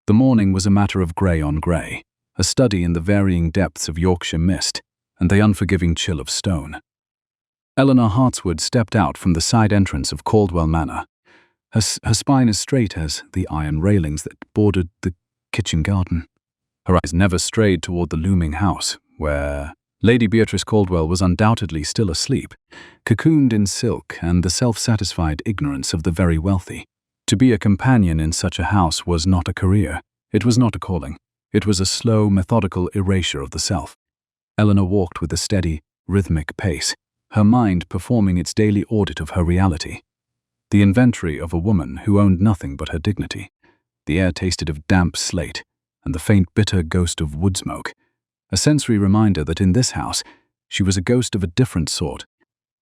The morning was a matter of grey on grey, a study in the varying depths of Yorkshire mist and the unforgiving chill of stone. Eleanor Hartswood stepped out from the side entrance of Caldwell Manor, her spine as straight as the iron railings that bordered the kitchen garden. Her eyes never strayed toward the looming house, where Lady Beatrice Caldwell was undoubtedly still asleep, cocooned in silk and the self-satisfied ignorance of the very wealthy. To be a companion in such a house was not a career. It was not a calling. It was a slow, methodical erasure of the self. Eleanor walked with a steady, rhythmic pace, her mind performing its daily audit of her reality. The inventory of a woman who owned nothing but her dignity. The air tasted of damp slate and the faint, bitter ghost of wood smoke. A sensory reminder that in this house she was a ghost of a different sort,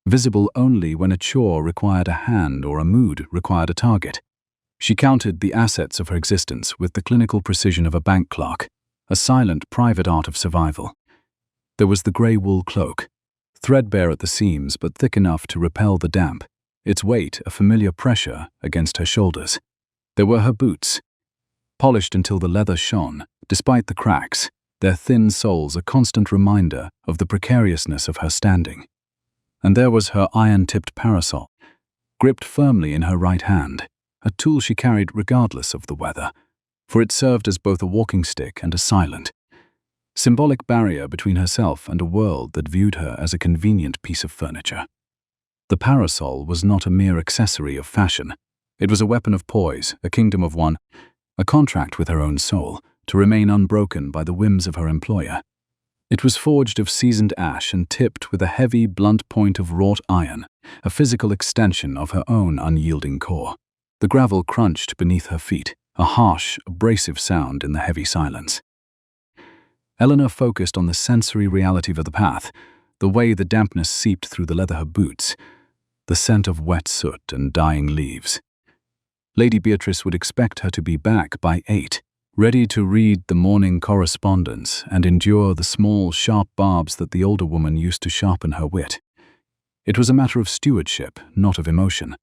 visible only when a chore required a hand or a mood required a target. She counted the assets of her existence with the clinical precision of a bank clerk, a silent, private art of survival. There was the grey wool cloak, threadbare at the seams but thick enough to repel the damp, its weight a familiar pressure against her shoulders. There were her boots, polished until the leather shone, despite the cracks, their thin soles a constant reminder of the precariousness of her standing. And there was her iron-tipped parasol, gripped firmly in her right hand, a tool she carried regardless of the weather, for it served as both a walking stick and a silent, symbolic barrier between herself and a world that viewed her as a convenient piece of furniture. The parasol was not a mere accessory of fashion. It was a weapon of poise, a kingdom of one, a contract with her own soul, to remain unbroken by the whims of her employer. It was forged of seasoned ash and tipped with a heavy, blunt point of wrought iron, a physical extension of her own unyielding core. The gravel crunched beneath her feet, a harsh, abrasive sound in the heavy silence. Eleanor focused on the sensory reality of the path, the way the dampness seeped through the leather of her boots, the scent of wet soot and dying leaves. Lady Beatrice would expect her to be back by 8, ready to read the morning correspondence and endure the small, sharp barbs that the older woman used to sharpen her wit. It was a matter of stewardship, not of emotion.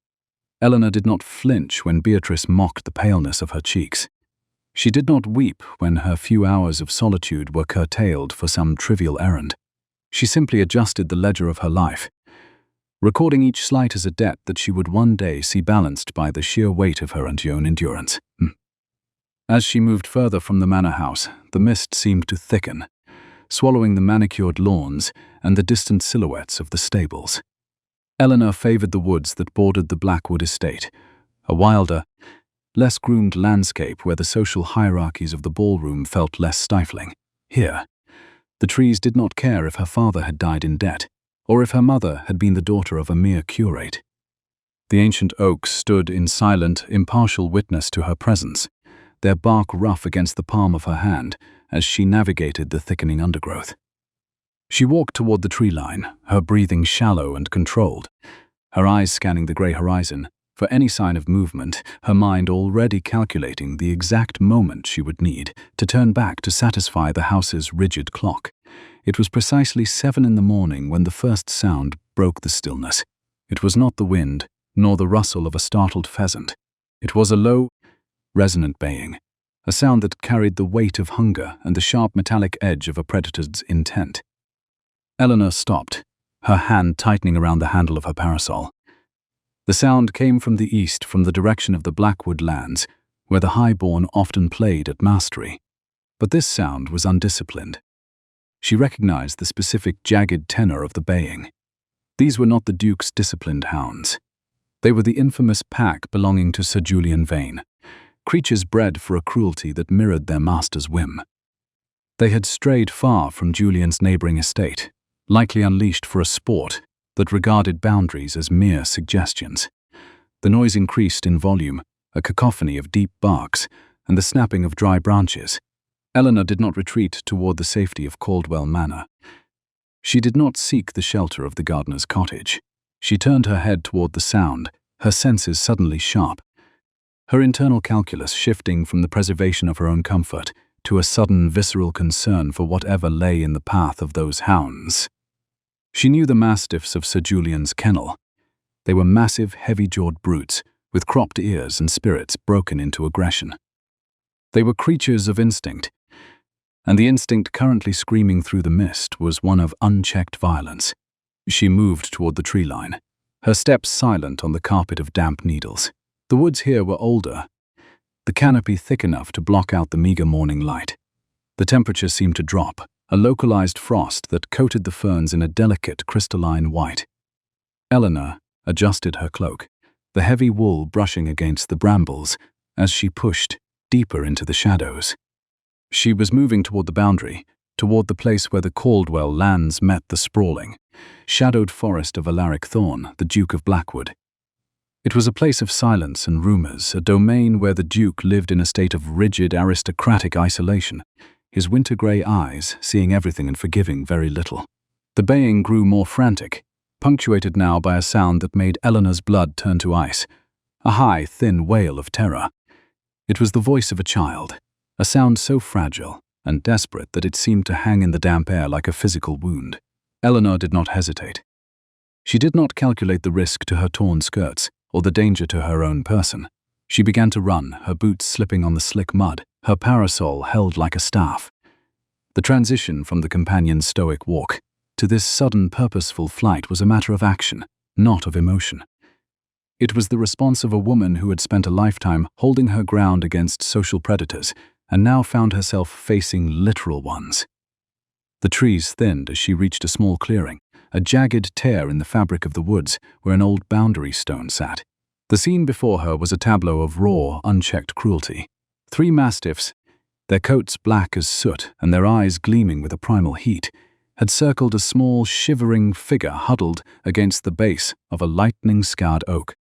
Eleanor did not flinch when Beatrice mocked the paleness of her cheeks. She did not weep when her few hours of solitude were curtailed for some trivial errand. She simply adjusted the ledger of her life, recording each slight as a debt that she would one day see balanced by the sheer weight of her own endurance. As she moved further from the manor house, the mist seemed to thicken, swallowing the manicured lawns and the distant silhouettes of the stables. Eleanor favored the woods that bordered the Blackwood estate, a wilder, less groomed landscape where the social hierarchies of the ballroom felt less stifling. Here, the trees did not care if her father had died in debt, or if her mother had been the daughter of a mere curate. The ancient oaks stood in silent, impartial witness to her presence, their bark rough against the palm of her hand as she navigated the thickening undergrowth. She walked toward the tree line, her breathing shallow and controlled, her eyes scanning the grey horizon for any sign of movement, her mind already calculating the exact moment she would need to turn back to satisfy the house's rigid clock. It was precisely 7 in the morning when the first sound broke the stillness. It was not the wind, nor the rustle of a startled pheasant. It was a low, resonant baying, a sound that carried the weight of hunger and the sharp metallic edge of a predator's intent. Eleanor stopped, her hand tightening around the handle of her parasol. The sound came from the east, from the direction of the Blackwood lands, where the highborn often played at mastery. But this sound was undisciplined. She recognized the specific jagged tenor of the baying. These were not the Duke's disciplined hounds. They were the infamous pack belonging to Sir Julian Vane, creatures bred for a cruelty that mirrored their master's whim. They had strayed far from Julian's neighboring estate, likely unleashed for a sport that regarded boundaries as mere suggestions. The noise increased in volume, a cacophony of deep barks and the snapping of dry branches. Eleanor did not retreat toward the safety of Caldwell Manor. She did not seek the shelter of the gardener's cottage. She turned her head toward the sound, her senses suddenly sharp, her internal calculus shifting from the preservation of her own comfort to a sudden visceral concern for whatever lay in the path of those hounds. She knew the mastiffs of Sir Julian's kennel. They were massive, heavy-jawed brutes, with cropped ears and spirits broken into aggression. They were creatures of instinct, and the instinct currently screaming through the mist was one of unchecked violence. She moved toward the tree line, her steps silent on the carpet of damp needles. The woods here were older, the canopy thick enough to block out the meager morning light. The temperature seemed to drop, a localized frost that coated the ferns in a delicate crystalline white. Eleanor adjusted her cloak, the heavy wool brushing against the brambles as she pushed deeper into the shadows. She was moving toward the boundary, toward the place where the Caldwell lands met the sprawling, shadowed forest of Alaric Thorn, the Duke of Blackwood. It was a place of silence and rumors, a domain where the Duke lived in a state of rigid aristocratic isolation, his winter-grey eyes seeing everything and forgiving very little. The baying grew more frantic, punctuated now by a sound that made Eleanor's blood turn to ice, a high, thin wail of terror. It was the voice of a child, a sound so fragile and desperate that it seemed to hang in the damp air like a physical wound. Eleanor did not hesitate. She did not calculate the risk to her torn skirts or the danger to her own person. She began to run, her boots slipping on the slick mud, her parasol held like a staff. The transition from the companion's stoic walk to this sudden purposeful flight was a matter of action, not of emotion. It was the response of a woman who had spent a lifetime holding her ground against social predators and now found herself facing literal ones. The trees thinned as she reached a small clearing, a jagged tear in the fabric of the woods where an old boundary stone sat. The scene before her was a tableau of raw, unchecked cruelty. 3 mastiffs, their coats black as soot and their eyes gleaming with a primal heat, had circled a small, shivering figure huddled against the base of a lightning-scarred oak.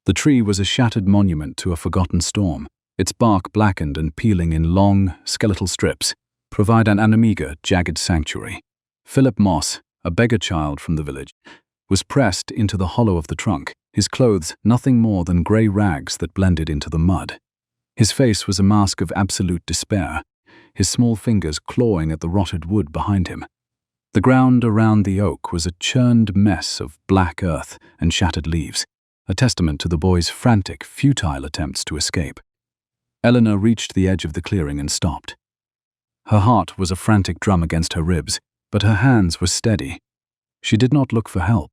The tree was a shattered monument to a forgotten storm, its bark blackened and peeling in long, skeletal strips, provide an meager, jagged sanctuary. Philip Moss, a beggar child from the village, was pressed into the hollow of the trunk, his clothes nothing more than grey rags that blended into the mud. His face was a mask of absolute despair, his small fingers clawing at the rotted wood behind him. The ground around the oak was a churned mess of black earth and shattered leaves, a testament to the boy's frantic, futile attempts to escape. Eleanor reached the edge of the clearing and stopped. Her heart was a frantic drum against her ribs, but her hands were steady. She did not look for help,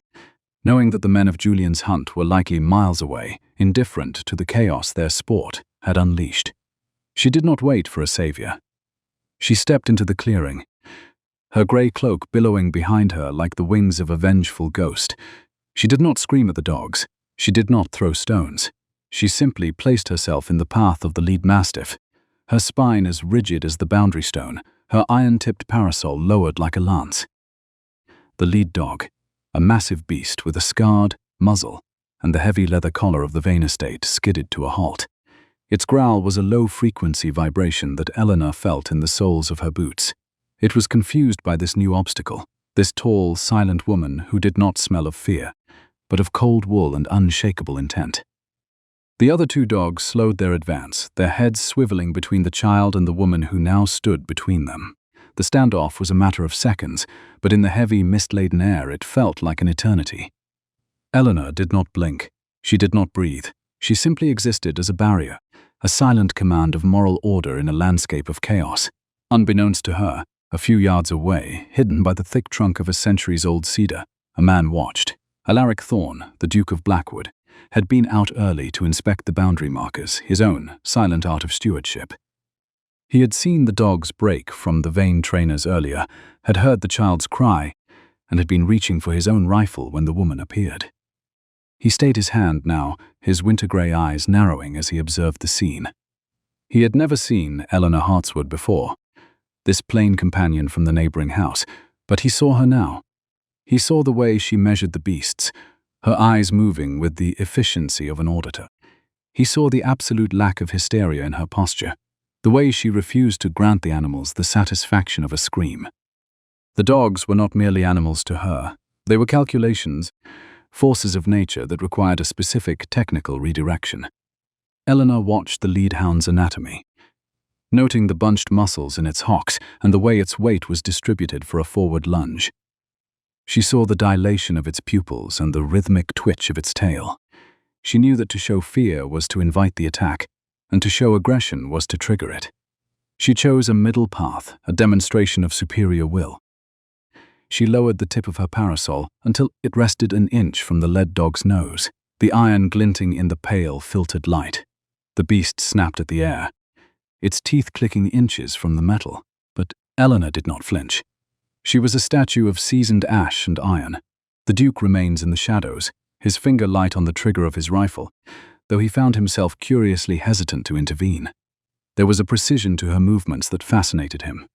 knowing that the men of Julian's hunt were likely miles away, indifferent to the chaos their sport had unleashed. She did not wait for a savior. She stepped into the clearing, her grey cloak billowing behind her like the wings of a vengeful ghost. She did not scream at the dogs. She did not throw stones. She simply placed herself in the path of the lead mastiff, her spine as rigid as the boundary stone, her iron-tipped parasol lowered like a lance. The lead dog, a massive beast with a scarred muzzle and the heavy leather collar of the Vane estate, skidded to a halt. Its growl was a low-frequency vibration that Eleanor felt in the soles of her boots. It was confused by this new obstacle, this tall, silent woman who did not smell of fear, but of cold wool and unshakable intent. The other 2 dogs slowed their advance, their heads swiveling between the child and the woman who now stood between them. The standoff was a matter of seconds, but in the heavy, mist-laden air it felt like an eternity. Eleanor did not blink. She did not breathe. She simply existed as a barrier, a silent command of moral order in a landscape of chaos. Unbeknownst to her, a few yards away, hidden by the thick trunk of a centuries-old cedar, a man watched. Alaric Thorn, the Duke of Blackwood, had been out early to inspect the boundary markers, his own silent art of stewardship. He had seen the dogs break from the Vane trainers earlier, had heard the child's cry, and had been reaching for his own rifle when the woman appeared. He stayed his hand now, his winter-grey eyes narrowing as he observed the scene. He had never seen Eleanor Hartswood before, this plain companion from the neighboring house, but he saw her now. He saw the way she measured the beasts, her eyes moving with the efficiency of an auditor. He saw the absolute lack of hysteria in her posture, the way she refused to grant the animals the satisfaction of a scream. The dogs were not merely animals to her. They were calculations, forces of nature that required a specific technical redirection. Eleanor watched the lead hound's anatomy, noting the bunched muscles in its hocks and the way its weight was distributed for a forward lunge. She saw the dilation of its pupils and the rhythmic twitch of its tail. She knew that to show fear was to invite the attack, and to show aggression was to trigger it. She chose a middle path, a demonstration of superior will. She lowered the tip of her parasol until it rested an inch from the lead dog's nose, the iron glinting in the pale, filtered light. The beast snapped at the air, its teeth clicking inches from the metal, but Eleanor did not flinch. She was a statue of seasoned ash and iron. The Duke remains in the shadows, his finger light on the trigger of his rifle, though he found himself curiously hesitant to intervene. There was a precision to her movements that fascinated him.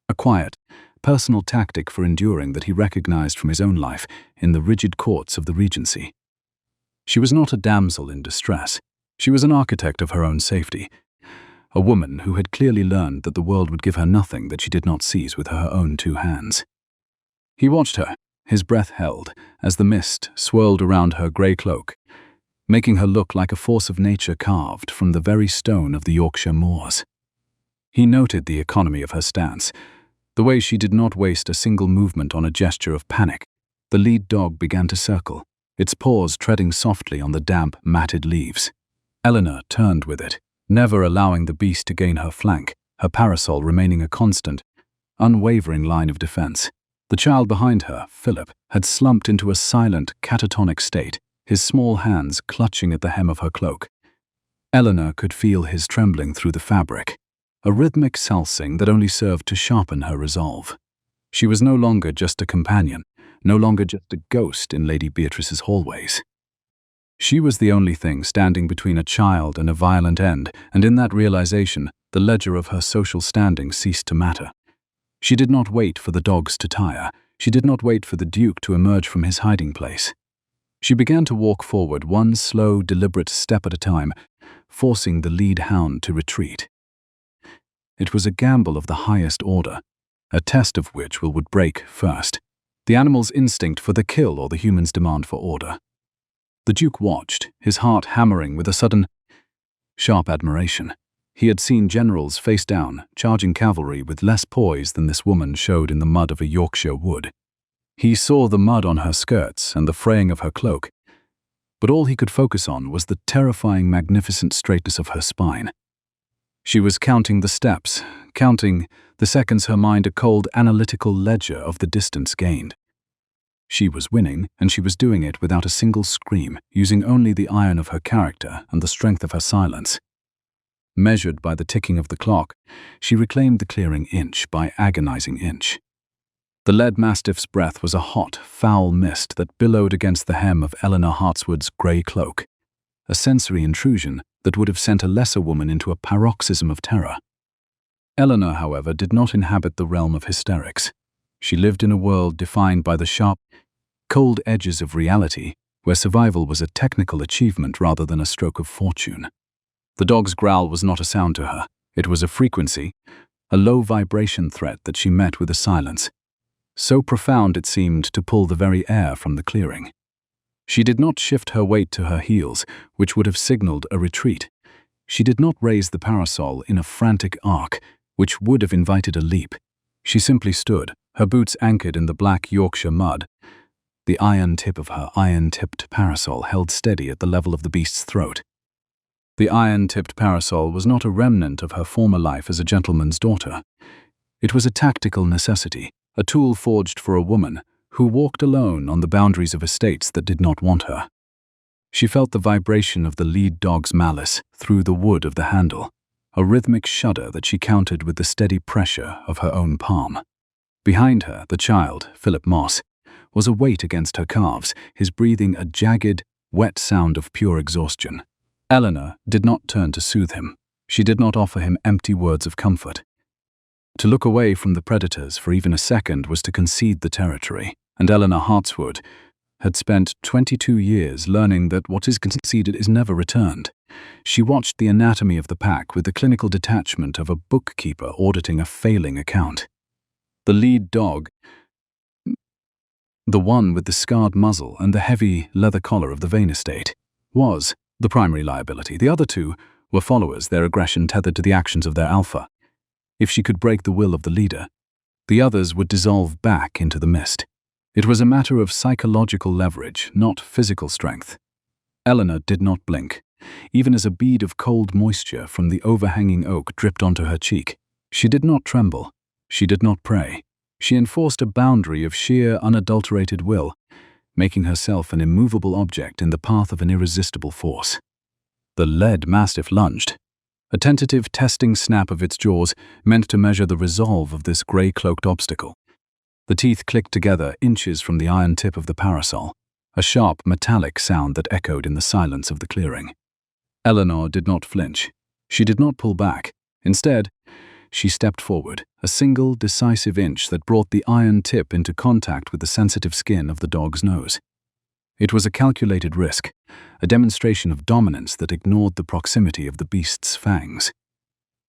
A quiet, personal tactic for enduring that he recognized from his own life in the rigid courts of the Regency. She was not a damsel in distress. She was an architect of her own safety, a woman who had clearly learned that the world would give her nothing that she did not seize with her own two hands. He watched her, his breath held, as the mist swirled around her grey cloak, making her look like a force of nature carved from the very stone of the Yorkshire moors. He noted the economy of her stance, the way she did not waste a single movement on a gesture of panic. The lead dog began to circle, its paws treading softly on the damp, matted leaves. Eleanor turned with it, never allowing the beast to gain her flank, her parasol remaining a constant, unwavering line of defense. The child behind her, Philip, had slumped into a silent, catatonic state, his small hands clutching at the hem of her cloak. Eleanor could feel his trembling through the fabric, a rhythmic salsing that only served to sharpen her resolve. She was no longer just a companion, no longer just a ghost in Lady Beatrice's hallways. She was the only thing standing between a child and a violent end, and in that realization, the ledger of her social standing ceased to matter. She did not wait for the dogs to tire. She did not wait for the Duke to emerge from his hiding place. She began to walk forward, one slow, deliberate step at a time, forcing the lead hound to retreat. It was a gamble of the highest order, a test of which would break first, the animal's instinct for the kill or the human's demand for order. The Duke watched, his heart hammering with a sudden, sharp admiration. He had seen generals face down, charging cavalry with less poise than this woman showed in the mud of a Yorkshire wood. He saw the mud on her skirts and the fraying of her cloak, but all he could focus on was the terrifying, magnificent straightness of her spine. She was counting the steps, counting the seconds, her mind a cold, analytical ledger of the distance gained. She was winning, and she was doing it without a single scream, using only the iron of her character and the strength of her silence. Measured by the ticking of the clock, she reclaimed the clearing inch by agonizing inch. The lead mastiff's breath was a hot, foul mist that billowed against the hem of Eleanor Hartswood's grey cloak, a sensory intrusion that would have sent a lesser woman into a paroxysm of terror. Eleanor, however, did not inhabit the realm of hysterics. She lived in a world defined by the sharp, cold edges of reality, where survival was a technical achievement rather than a stroke of fortune. The dog's growl was not a sound to her. It was a frequency, a low vibration threat that she met with a silence, so profound it seemed to pull the very air from the clearing. She did not shift her weight to her heels, which would have signaled a retreat. She did not raise the parasol in a frantic arc, which would have invited a leap. She simply stood, her boots anchored in the black Yorkshire mud, the iron tip of her iron-tipped parasol held steady at the level of the beast's throat. The iron-tipped parasol was not a remnant of her former life as a gentleman's daughter. It was a tactical necessity, a tool forged for a woman who walked alone on the boundaries of estates that did not want her. She felt the vibration of the lead dog's malice through the wood of the handle, a rhythmic shudder that she countered with the steady pressure of her own palm. Behind her, the child, Philip Moss, was a weight against her calves, his breathing a jagged, wet sound of pure exhaustion. Eleanor did not turn to soothe him. She did not offer him empty words of comfort. To look away from the predators for even a second was to concede the territory, and Eleanor Hartswood had spent 22 years learning that what is conceded is never returned. She watched the anatomy of the pack with the clinical detachment of a bookkeeper auditing a failing account. The lead dog, the one with the scarred muzzle and the heavy leather collar of the Vane estate, was the primary liability. The other two were followers, their aggression tethered to the actions of their alpha. If she could break the will of the leader, the others would dissolve back into the mist. It was a matter of psychological leverage, not physical strength. Eleanor did not blink. even as a bead of cold moisture from the overhanging oak dripped onto her cheek. She did not tremble. She did not pray. She enforced a boundary of sheer, unadulterated will, making herself an immovable object in the path of an irresistible force. The lead mastiff lunged. A tentative, testing snap of its jaws meant to measure the resolve of this grey-cloaked obstacle. The teeth clicked together inches from the iron tip of the parasol, a sharp, metallic sound that echoed in the silence of the clearing. Eleanor did not flinch. She did not pull back. Instead, she stepped forward, a single, decisive inch that brought the iron tip into contact with the sensitive skin of the dog's nose. It was a calculated risk, a demonstration of dominance that ignored the proximity of the beast's fangs.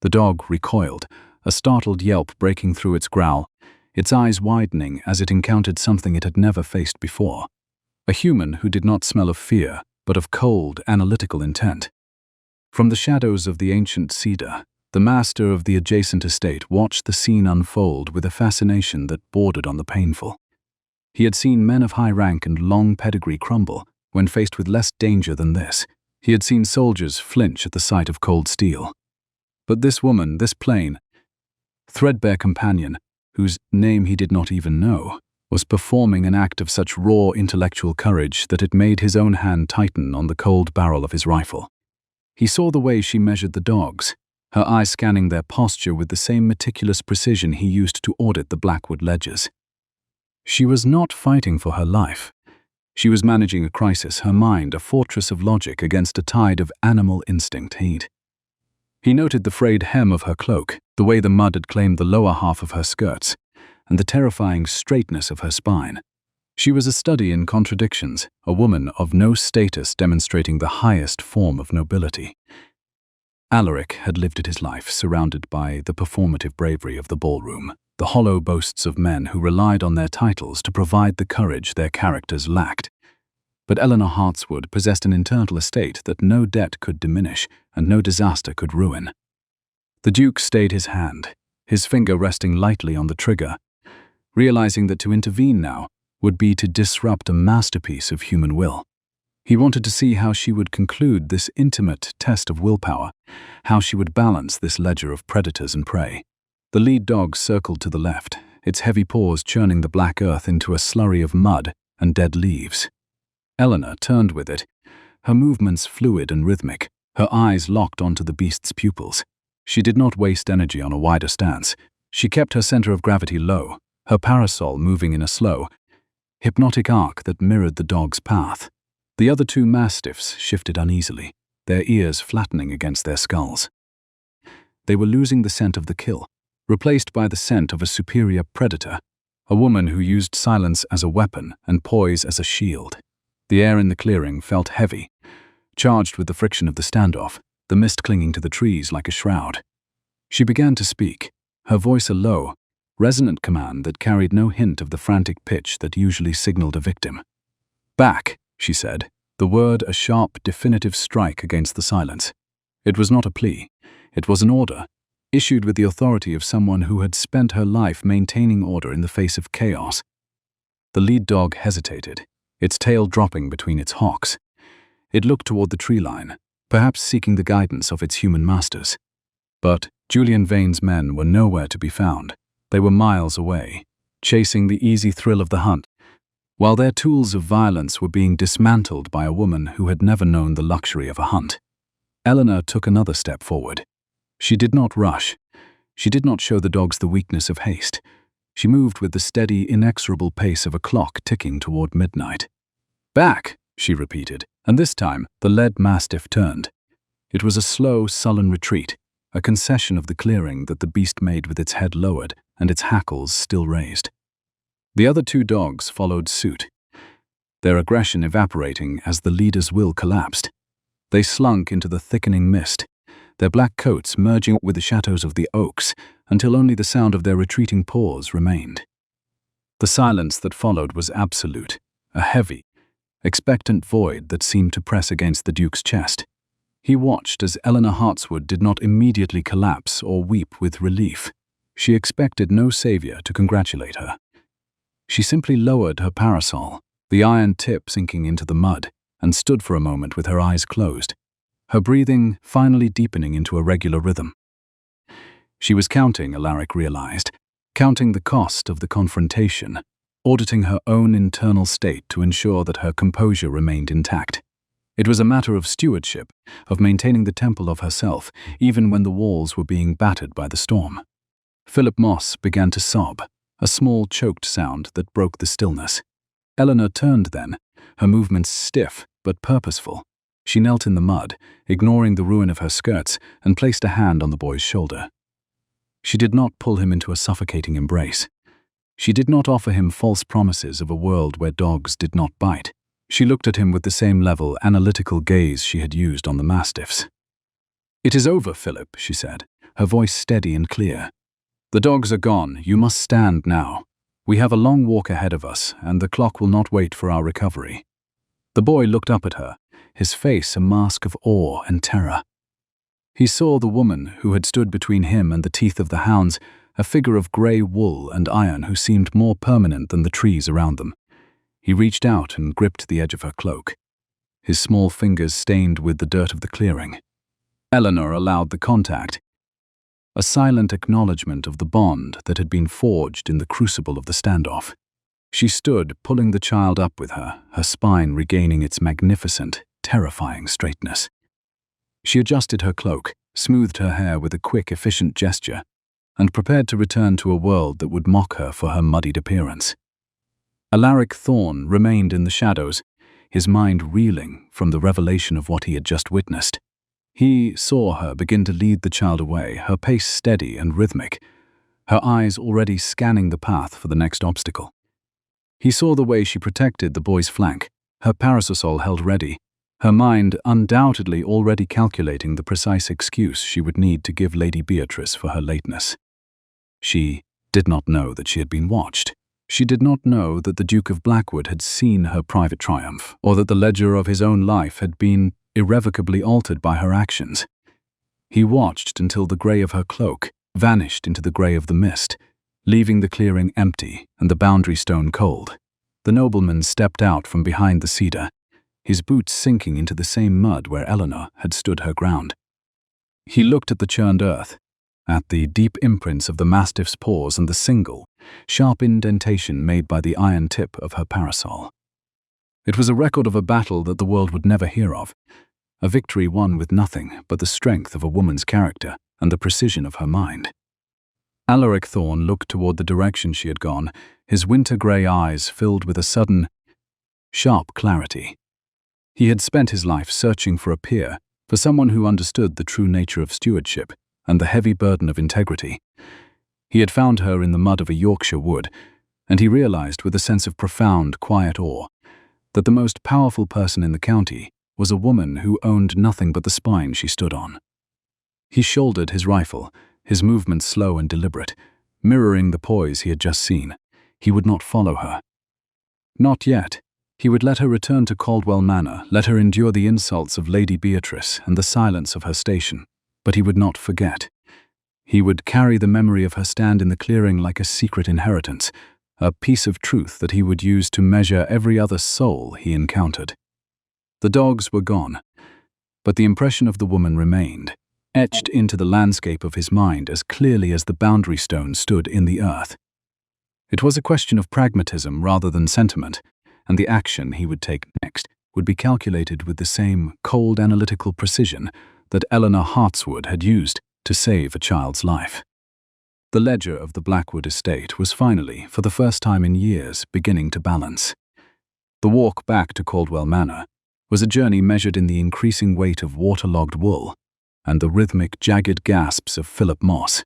The dog recoiled, a startled yelp breaking through its growl, its eyes widening as it encountered something it had never faced before. A human who did not smell of fear, but of cold, analytical intent. From the shadows of the ancient cedar, the master of the adjacent estate watched the scene unfold with a fascination that bordered on the painful. He had seen men of high rank and long pedigree crumble when faced with less danger than this. He had seen soldiers flinch at the sight of cold steel. But this woman, this plain, threadbare companion, whose name he did not even know, was performing an act of such raw intellectual courage that it made his own hand tighten on the cold barrel of his rifle. He saw the way she measured the dogs, her eyes scanning their posture with the same meticulous precision he used to audit the Blackwood ledgers. She was not fighting for her life. She was managing a crisis, her mind a fortress of logic against a tide of animal instinct heat. He noted the frayed hem of her cloak, the way the mud had claimed the lower half of her skirts, and the terrifying straightness of her spine. She was a study in contradictions, a woman of no status demonstrating the highest form of nobility. Alaric had lived his life surrounded by the performative bravery of the ballroom, the hollow boasts of men who relied on their titles to provide the courage their characters lacked. But Eleanor Hartswood possessed an internal estate that no debt could diminish and no disaster could ruin. The Duke stayed his hand, his finger resting lightly on the trigger, realizing that to intervene now would be to disrupt a masterpiece of human will. He wanted to see how she would conclude this intimate test of willpower, how she would balance this ledger of predators and prey. The lead dog circled to the left, its heavy paws churning the black earth into a slurry of mud and dead leaves. Eleanor turned with it, her movements fluid and rhythmic, her eyes locked onto the beast's pupils. She did not waste energy on a wider stance. She kept her center of gravity low, her parasol moving in a slow, hypnotic arc that mirrored the dog's path. The other two mastiffs shifted uneasily, their ears flattening against their skulls. They were losing the scent of the kill, replaced by the scent of a superior predator, a woman who used silence as a weapon and poise as a shield. The air in the clearing felt heavy, charged with the friction of the standoff, the mist clinging to the trees like a shroud. She began to speak, her voice a low, resonant command that carried no hint of the frantic pitch that usually signaled a victim. "Back," she said, the word a sharp, definitive strike against the silence. It was not a plea. It was an order, issued with the authority of someone who had spent her life maintaining order in the face of chaos. The lead dog hesitated, its tail dropping between its hocks. It looked toward the tree line, perhaps seeking the guidance of its human masters. But Julian Vane's men were nowhere to be found. They were miles away, chasing the easy thrill of the hunt, while their tools of violence were being dismantled by a woman who had never known the luxury of a hunt. Eleanor took another step forward. She did not rush. She did not show the dogs the weakness of haste. She moved with the steady, inexorable pace of a clock ticking toward midnight. "Back," she repeated, and this time the lead mastiff turned. It was a slow, sullen retreat, a concession of the clearing that the beast made with its head lowered and its hackles still raised. The other two dogs followed suit, their aggression evaporating as the leader's will collapsed. They slunk into the thickening mist, their black coats merging with the shadows of the oaks until only the sound of their retreating paws remained. The silence that followed was absolute, a heavy, expectant void that seemed to press against the Duke's chest. He watched as Eleanor Hartswood did not immediately collapse or weep with relief. She expected no savior to congratulate her. She simply lowered her parasol, the iron tip sinking into the mud, and stood for a moment with her eyes closed. her breathing finally deepening into a regular rhythm. She was counting, Alaric realized, counting the cost of the confrontation, auditing her own internal state to ensure that her composure remained intact. It was a matter of stewardship, of maintaining the temple of herself, even when the walls were being battered by the storm. Philip Moss began to sob, a small choked sound that broke the stillness. Eleanor turned then, her movements stiff but purposeful. She knelt in the mud, ignoring the ruin of her skirts, and placed a hand on the boy's shoulder. She did not pull him into a suffocating embrace. She did not offer him false promises of a world where dogs did not bite. She looked at him with the same level, analytical gaze she had used on the mastiffs. "It is over, Philip," she said, her voice steady and clear. "The dogs are gone. You must stand now. We have a long walk ahead of us, and the clock will not wait for our recovery." The boy looked up at her, his face a mask of awe and terror. He saw the woman who had stood between him and the teeth of the hounds, a figure of grey wool and iron who seemed more permanent than the trees around them. He reached out and gripped the edge of her cloak, his small fingers stained with the dirt of the clearing. Eleanor allowed the contact, a silent acknowledgement of the bond that had been forged in the crucible of the standoff. She stood, pulling the child up with her, her spine regaining its magnificent, terrifying straightness. She adjusted her cloak, smoothed her hair with a quick, efficient gesture, and prepared to return to a world that would mock her for her muddied appearance. Alaric Thorne remained in the shadows, his mind reeling from the revelation of what he had just witnessed. He saw her begin to lead the child away, her pace steady and rhythmic, her eyes already scanning the path for the next obstacle. He saw the way she protected the boy's flank, her parasol held ready, her mind undoubtedly already calculating the precise excuse she would need to give Lady Beatrice for her lateness. She did not know that she had been watched. She did not know that the Duke of Blackwood had seen her private triumph, or that the ledger of his own life had been irrevocably altered by her actions. He watched until the grey of her cloak vanished into the grey of the mist, leaving the clearing empty and the boundary stone cold. The nobleman stepped out from behind the cedar, his boots sinking into the same mud where Eleanor had stood her ground. He looked at the churned earth, at the deep imprints of the mastiff's paws and the single, sharp indentation made by the iron tip of her parasol. It was a record of a battle that the world would never hear of, a victory won with nothing but the strength of a woman's character and the precision of her mind. Alaric Thorne looked toward the direction she had gone, his winter-grey eyes filled with a sudden, sharp clarity. He had spent his life searching for a peer, for someone who understood the true nature of stewardship and the heavy burden of integrity. He had found her in the mud of a Yorkshire wood, and he realized with a sense of profound, quiet awe that the most powerful person in the county was a woman who owned nothing but the spine she stood on. He shouldered his rifle, his movements slow and deliberate, mirroring the poise he had just seen. He would not follow her. Not yet. He would let her return to Caldwell Manor, let her endure the insults of Lady Beatrice and the silence of her station, but he would not forget. He would carry the memory of her stand in the clearing like a secret inheritance, a piece of truth that he would use to measure every other soul he encountered. The dogs were gone, but the impression of the woman remained, etched into the landscape of his mind as clearly as the boundary stone stood in the earth. It was a question of pragmatism rather than sentiment, and the action he would take next would be calculated with the same cold analytical precision that Eleanor Hartswood had used to save a child's life. The ledger of the Blackwood estate was finally, for the first time in years, beginning to balance. The walk back to Caldwell Manor was a journey measured in the increasing weight of waterlogged wool and the rhythmic, jagged gasps of Philip Moss.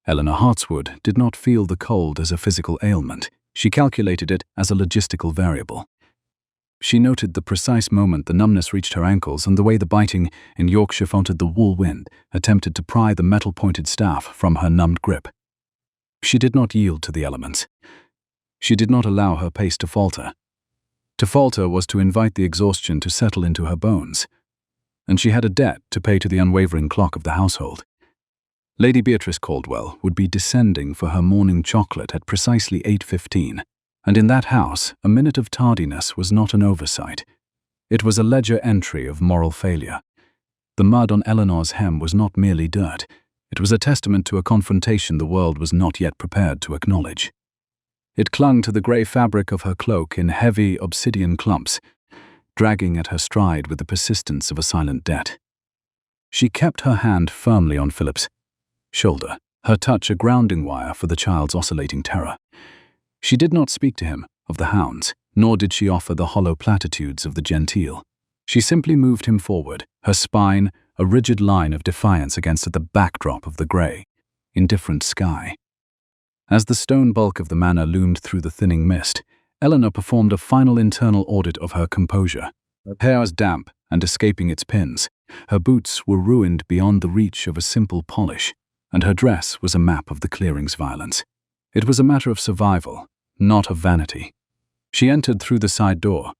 Eleanor Hartswood did not feel the cold as a physical ailment. She calculated it as a logistical variable. She noted the precise moment the numbness reached her ankles and the way the biting in Yorkshire founted the wool wind attempted to pry the metal-pointed staff from her numbed grip. She did not yield to the elements. She did not allow her pace to falter. To falter was to invite the exhaustion to settle into her bones, and she had a debt to pay to the unwavering clock of the household. Lady Beatrice Caldwell would be descending for her morning chocolate at precisely 8:15, and in that house a minute of tardiness was not an oversight. It was a ledger entry of moral failure. The mud on Eleanor's hem was not merely dirt. It was a testament to a confrontation the world was not yet prepared to acknowledge. It clung to the grey fabric of her cloak in heavy obsidian clumps, dragging at her stride with the persistence of a silent debt. She kept her hand firmly on Philip's shoulder, her touch a grounding wire for the child's oscillating terror. She did not speak to him of the hounds, nor did she offer the hollow platitudes of the genteel. She simply moved him forward, her spine a rigid line of defiance against the backdrop of the grey, indifferent sky. As the stone bulk of the manor loomed through the thinning mist, Eleanor performed a final internal audit of her composure. Her hair was damp and escaping its pins. Her boots were ruined beyond the reach of a simple polish, and her dress was a map of the clearing's violence. It was a matter of survival, not of vanity. She entered through the side door,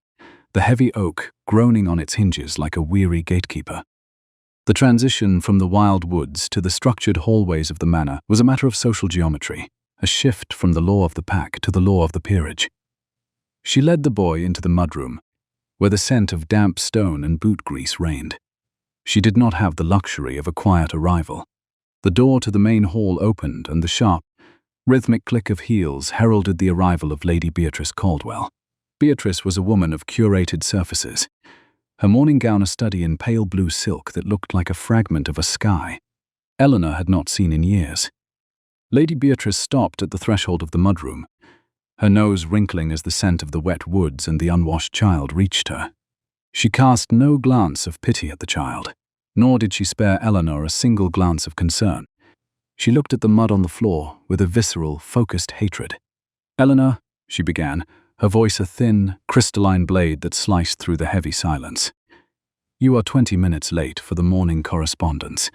the heavy oak groaning on its hinges like a weary gatekeeper. The transition from the wild woods to the structured hallways of the manor was a matter of social geometry, a shift from the law of the pack to the law of the peerage. She led the boy into the mudroom, where the scent of damp stone and boot grease reigned. She did not have the luxury of a quiet arrival. The door to the main hall opened, and the sharp, rhythmic click of heels heralded the arrival of Lady Beatrice Caldwell. Beatrice was a woman of curated surfaces, her morning gown a study in pale blue silk that looked like a fragment of a sky Eleanor had not seen in years. Lady Beatrice stopped at the threshold of the mudroom, her nose wrinkling as the scent of the wet woods and the unwashed child reached her. She cast no glance of pity at the child, nor did she spare Eleanor a single glance of concern. She looked at the mud on the floor with a visceral, focused hatred. "Eleanor," she began, her voice a thin, crystalline blade that sliced through the heavy silence. "You are 20 minutes late for the morning correspondence,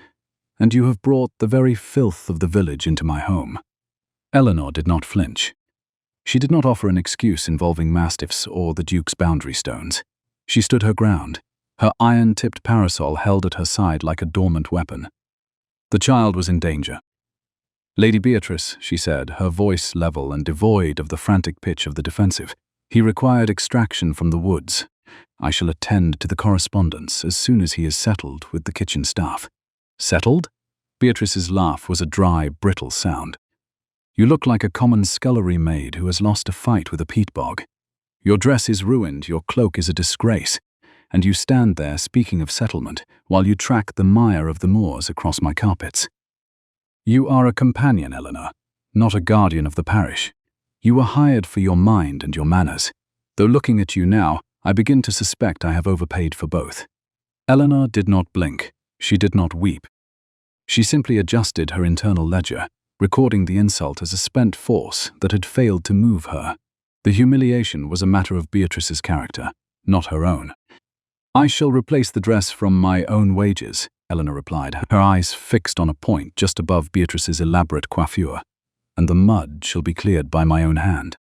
and you have brought the very filth of the village into my home." Eleanor did not flinch. She did not offer an excuse involving mastiffs or the Duke's boundary stones. She stood her ground, her iron-tipped parasol held at her side like a dormant weapon. The child was in danger. "Lady Beatrice," she said, her voice level and devoid of the frantic pitch of the defensive, "he required extraction from the woods. I shall attend to the correspondence as soon as he is settled with the kitchen staff." "Settled?" Beatrice's laugh was a dry, brittle sound. "You look like a common scullery maid who has lost a fight with a peat bog. Your dress is ruined, your cloak is a disgrace, and you stand there speaking of settlement while you track the mire of the moors across my carpets. You are a companion, Eleanor, not a guardian of the parish. You were hired for your mind and your manners. Though looking at you now, I begin to suspect I have overpaid for both." Eleanor did not blink. She did not weep. She simply adjusted her internal ledger, recording the insult as a spent force that had failed to move her. The humiliation was a matter of Beatrice's character, not her own. "I shall replace the dress from my own wages," Eleanor replied, her eyes fixed on a point just above Beatrice's elaborate coiffure. "And the mud shall be cleared by my own hand.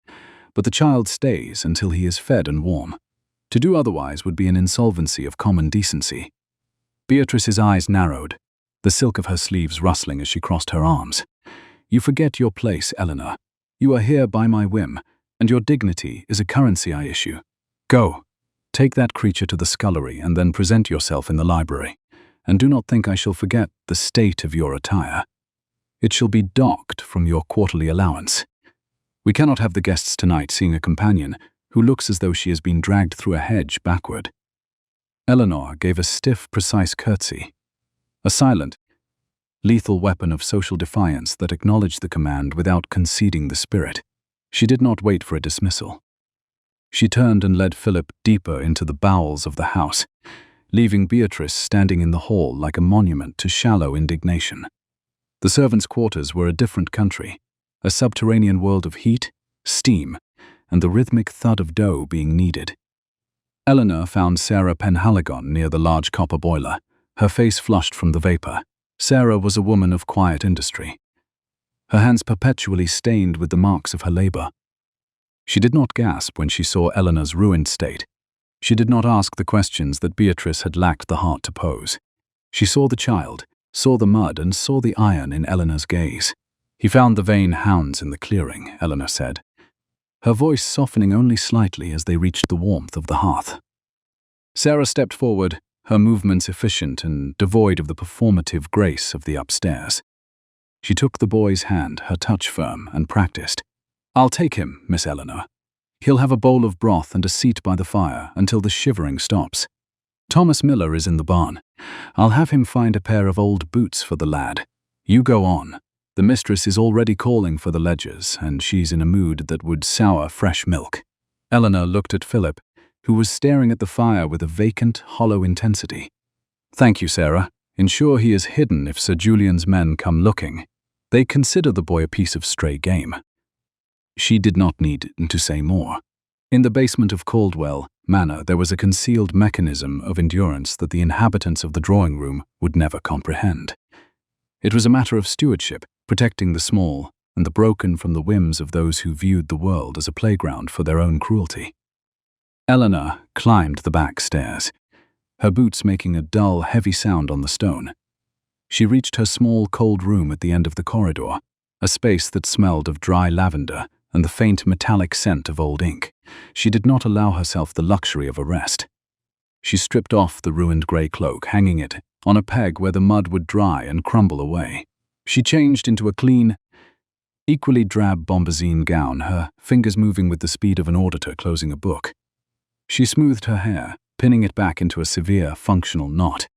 But the child stays until he is fed and warm. To do otherwise would be an insolvency of common decency." Beatrice's eyes narrowed, the silk of her sleeves rustling as she crossed her arms. "You forget your place, Eleanor. You are here by my whim, and your dignity is a currency I issue. Go, take that creature to the scullery and then present yourself in the library. And do not think I shall forget the state of your attire. It shall be docked from your quarterly allowance. We cannot have the guests tonight seeing a companion who looks as though she has been dragged through a hedge backward." Eleanor gave a stiff, precise curtsy, a silent, lethal weapon of social defiance that acknowledged the command without conceding the spirit. She did not wait for a dismissal. She turned and led Philip deeper into the bowels of the house, leaving Beatrice standing in the hall like a monument to shallow indignation. The servants' quarters were a different country, a subterranean world of heat, steam, and the rhythmic thud of dough being kneaded. Eleanor found Sarah Penhaligon near the large copper boiler, her face flushed from the vapor. Sarah was a woman of quiet industry, her hands perpetually stained with the marks of her labor. She did not gasp when she saw Eleanor's ruined state. She did not ask the questions that Beatrice had lacked the heart to pose. She saw the child, saw the mud, and saw the iron in Eleanor's gaze. "He found the vain hounds in the clearing," Eleanor said, her voice softening only slightly as they reached the warmth of the hearth. Sarah stepped forward, her movements efficient and devoid of the performative grace of the upstairs. She took the boy's hand, her touch firm, and practiced. "I'll take him, Miss Eleanor. He'll have a bowl of broth and a seat by the fire until the shivering stops. Thomas Miller is in the barn. I'll have him find a pair of old boots for the lad. You go on. The mistress is already calling for the ledgers, and she's in a mood that would sour fresh milk." Eleanor looked at Philip, who was staring at the fire with a vacant, hollow intensity. "Thank you, Sarah. Ensure he is hidden if Sir Julian's men come looking. They consider the boy a piece of stray game." She did not need to say more. In the basement of Caldwell Manor there was a concealed mechanism of endurance that the inhabitants of the drawing room would never comprehend. It was a matter of stewardship, protecting the small and the broken from the whims of those who viewed the world as a playground for their own cruelty. Eleanor climbed the back stairs, her boots making a dull, heavy sound on the stone. She reached her small, cold room at the end of the corridor, a space that smelled of dry lavender and the faint metallic scent of old ink. She did not allow herself the luxury of a rest. She stripped off the ruined grey cloak, hanging it on a peg where the mud would dry and crumble away. She changed into a clean, equally drab bombazine gown, her fingers moving with the speed of an auditor closing a book. She smoothed her hair, pinning it back into a severe, functional knot.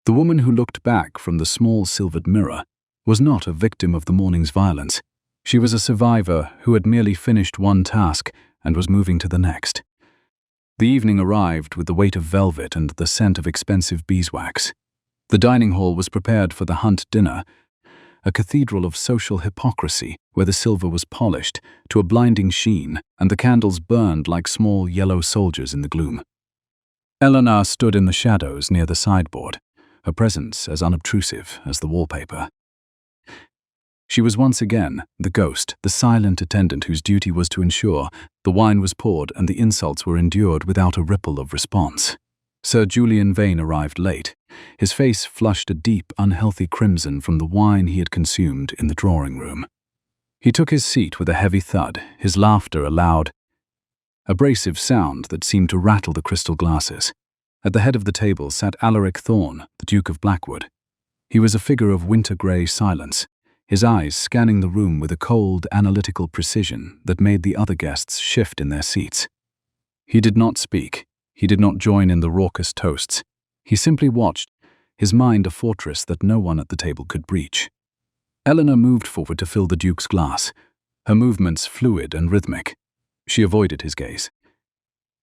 The woman who looked back from the small silvered mirror was not a victim of the morning's violence. She was a survivor who had merely finished one task and was moving to the next. The evening arrived with the weight of velvet and the scent of expensive beeswax. The dining hall was prepared for the Hunt dinner, a cathedral of social hypocrisy where the silver was polished to a blinding sheen and the candles burned like small yellow soldiers in the gloom. Eleanor stood in the shadows near the sideboard, her presence as unobtrusive as the wallpaper. She was once again the ghost, the silent attendant whose duty was to ensure the wine was poured and the insults were endured without a ripple of response. Sir Julian Vane arrived late. His face flushed a deep, unhealthy crimson from the wine he had consumed in the drawing room. He took his seat with a heavy thud, his laughter a loud, abrasive sound that seemed to rattle the crystal glasses. At the head of the table sat Alaric Thorne, the Duke of Blackwood. He was a figure of winter-grey silence, his eyes scanning the room with a cold, analytical precision that made the other guests shift in their seats. He did not speak. He did not join in the raucous toasts. He simply watched, his mind a fortress that no one at the table could breach. Eleanor moved forward to fill the Duke's glass, her movements fluid and rhythmic. She avoided his gaze.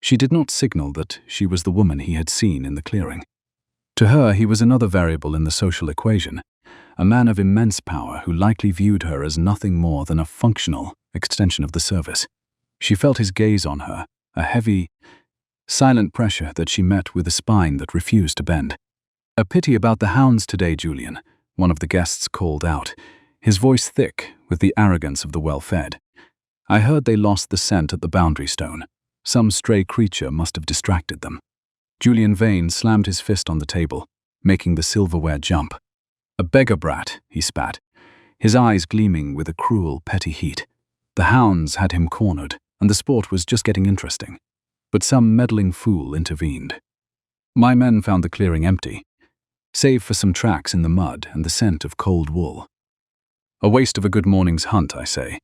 She did not signal that she was the woman he had seen in the clearing. To her, he was another variable in the social equation, a man of immense power who likely viewed her as nothing more than a functional extension of the service. She felt his gaze on her, a heavy, silent pressure that she met with a spine that refused to bend. "A pity about the Hounds today, Julian," one of the guests called out, his voice thick with the arrogance of the well-fed. "I heard they lost the scent at the boundary stone. Some stray creature must have distracted them." Julian Vane slammed his fist on the table, making the silverware jump. "A beggar brat," he spat, his eyes gleaming with a cruel, petty heat. The Hounds had him cornered, and the sport was just getting interesting. But some meddling fool intervened. "My men found the clearing empty, save for some tracks in the mud and the scent of cold wool. A waste of a good morning's hunt, I say.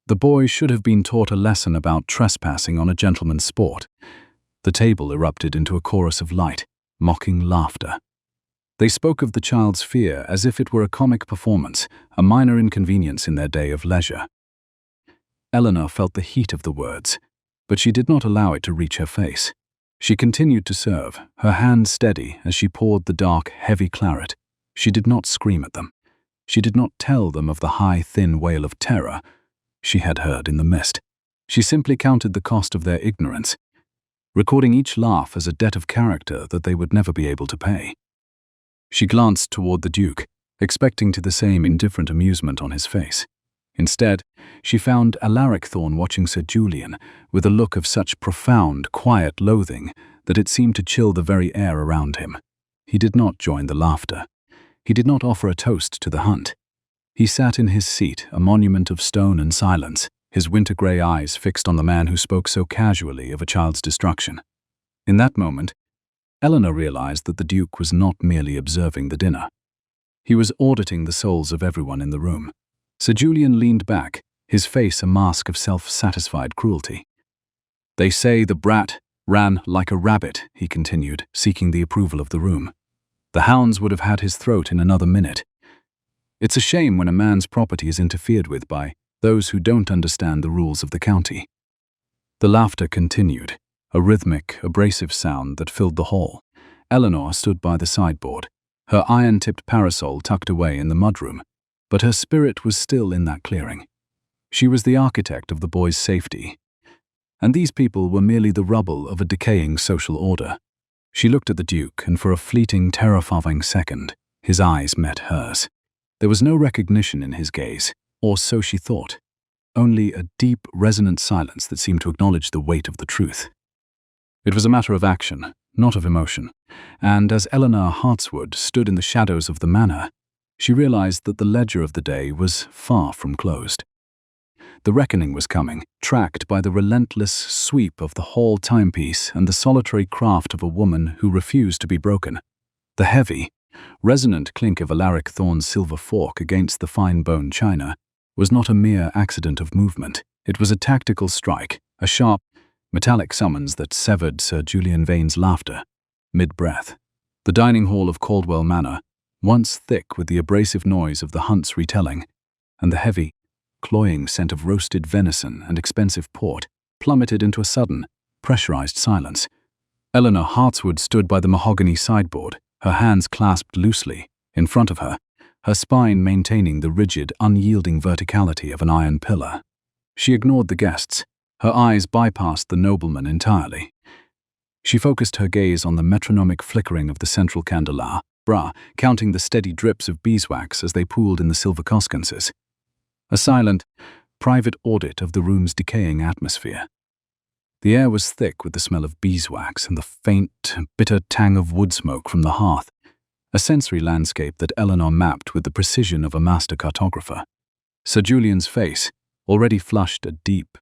The boy should have been taught a lesson about trespassing on a gentleman's sport." The table erupted into a chorus of light, mocking laughter. They spoke of the child's fear as if it were a comic performance, a minor inconvenience in their day of leisure. Eleanor felt the heat of the words, but she did not allow it to reach her face. She continued to serve, her hand steady as she poured the dark, heavy claret. She did not scream at them. She did not tell them of the high, thin wail of terror she had heard in the mist. She simply counted the cost of their ignorance, recording each laugh as a debt of character that they would never be able to pay. She glanced toward the Duke, expecting to the same indifferent amusement on his face. Instead, she found Alaric Thorne watching Sir Julian with a look of such profound, quiet loathing that it seemed to chill the very air around him. He did not join the laughter. He did not offer a toast to the hunt. He sat in his seat, a monument of stone and silence, his winter-grey eyes fixed on the man who spoke so casually of a child's destruction. In that moment, Eleanor realized that the Duke was not merely observing the dinner. He was auditing the souls of everyone in the room. Sir Julian leaned back, his face a mask of self-satisfied cruelty. "They say the brat ran like a rabbit," he continued, seeking the approval of the room. "The hounds would have had his throat in another minute. It's a shame when a man's property is interfered with by those who don't understand the rules of the county." The laughter continued, a rhythmic, abrasive sound that filled the hall. Eleanor stood by the sideboard, her iron-tipped parasol tucked away in the mudroom, but her spirit was still in that clearing. She was the architect of the boys' safety, and these people were merely the rubble of a decaying social order. She looked at the Duke, and for a fleeting, terrifying second, his eyes met hers. There was no recognition in his gaze, or so she thought, only a deep, resonant silence that seemed to acknowledge the weight of the truth. It was a matter of action, not of emotion, and as Eleanor Hartswood stood in the shadows of the manor, she realized that the ledger of the day was far from closed. The reckoning was coming, tracked by the relentless sweep of the hall timepiece and the solitary craft of a woman who refused to be broken. The heavy, resonant clink of Alaric Thorne's silver fork against the fine bone china was not a mere accident of movement. It was a tactical strike, a sharp, metallic summons that severed Sir Julian Vane's laughter, mid-breath. The dining hall of Caldwell Manor, once thick with the abrasive noise of the hunt's retelling, and the heavy, cloying scent of roasted venison and expensive port, plummeted into a sudden, pressurized silence. Eleanor Hartswood stood by the mahogany sideboard, her hands clasped loosely in front of her, her spine maintaining the rigid, unyielding verticality of an iron pillar. She ignored the guests. Her eyes bypassed the nobleman entirely. She focused her gaze on the metronomic flickering of the central candelabra, counting the steady drips of beeswax as they pooled in the silver cosconces. A silent, private audit of the room's decaying atmosphere. The air was thick with the smell of beeswax and the faint, bitter tang of wood smoke from the hearth, a sensory landscape that Eleanor mapped with the precision of a master cartographer. Sir Julian's face, already flushed a deep,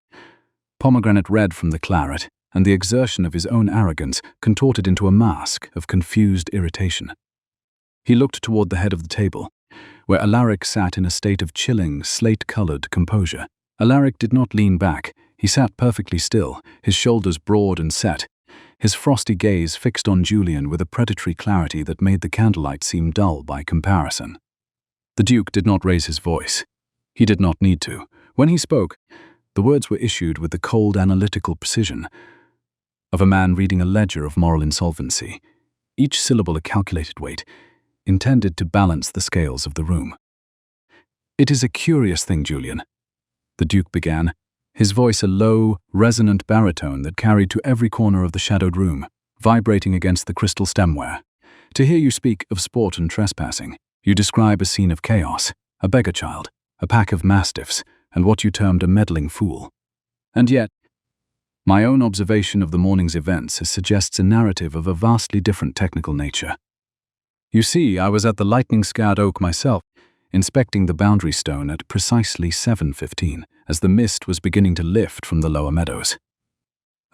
pomegranate red from the claret, and the exertion of his own arrogance contorted into a mask of confused irritation. He looked toward the head of the table, where Alaric sat in a state of chilling, slate-colored composure. Alaric did not lean back. He sat perfectly still, his shoulders broad and set, his frosty gaze fixed on Julian with a predatory clarity that made the candlelight seem dull by comparison. The Duke did not raise his voice. He did not need to. When he spoke, the words were issued with the cold analytical precision of a man reading a ledger of moral insolvency, each syllable a calculated weight, intended to balance the scales of the room. "It is a curious thing, Julian," the Duke began, his voice a low, resonant baritone that carried to every corner of the shadowed room, vibrating against the crystal stemware. "To hear you speak of sport and trespassing, you describe a scene of chaos, a beggar child, a pack of mastiffs, and what you termed a meddling fool. And yet, my own observation of the morning's events suggests a narrative of a vastly different technical nature. You see, I was at the lightning-scarred oak myself, inspecting the boundary stone at precisely 7:15, as the mist was beginning to lift from the lower meadows."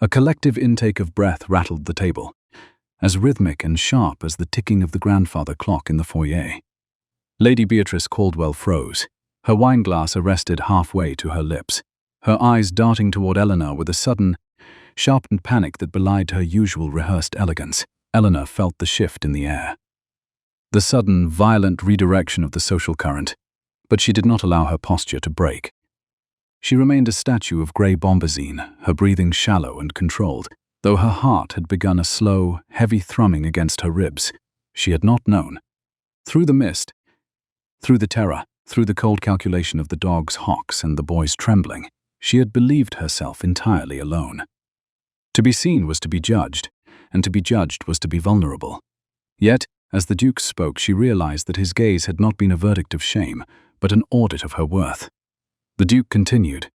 A collective intake of breath rattled the table, as rhythmic and sharp as the ticking of the grandfather clock in the foyer. Lady Beatrice Caldwell froze, her wineglass arrested halfway to her lips, her eyes darting toward Eleanor with a sudden, sharpened panic that belied her usual rehearsed elegance. Eleanor felt the shift in the air, the sudden, violent redirection of the social current, but she did not allow her posture to break. She remained a statue of grey bombazine, her breathing shallow and controlled, though her heart had begun a slow, heavy thrumming against her ribs. She had not known. Through the mist, through the terror, through the cold calculation of the dog's hocks and the boy's trembling, she had believed herself entirely alone. To be seen was to be judged, and to be judged was to be vulnerable. Yet, as the Duke spoke, she realized that his gaze had not been a verdict of shame, but an audit of her worth. The Duke continued,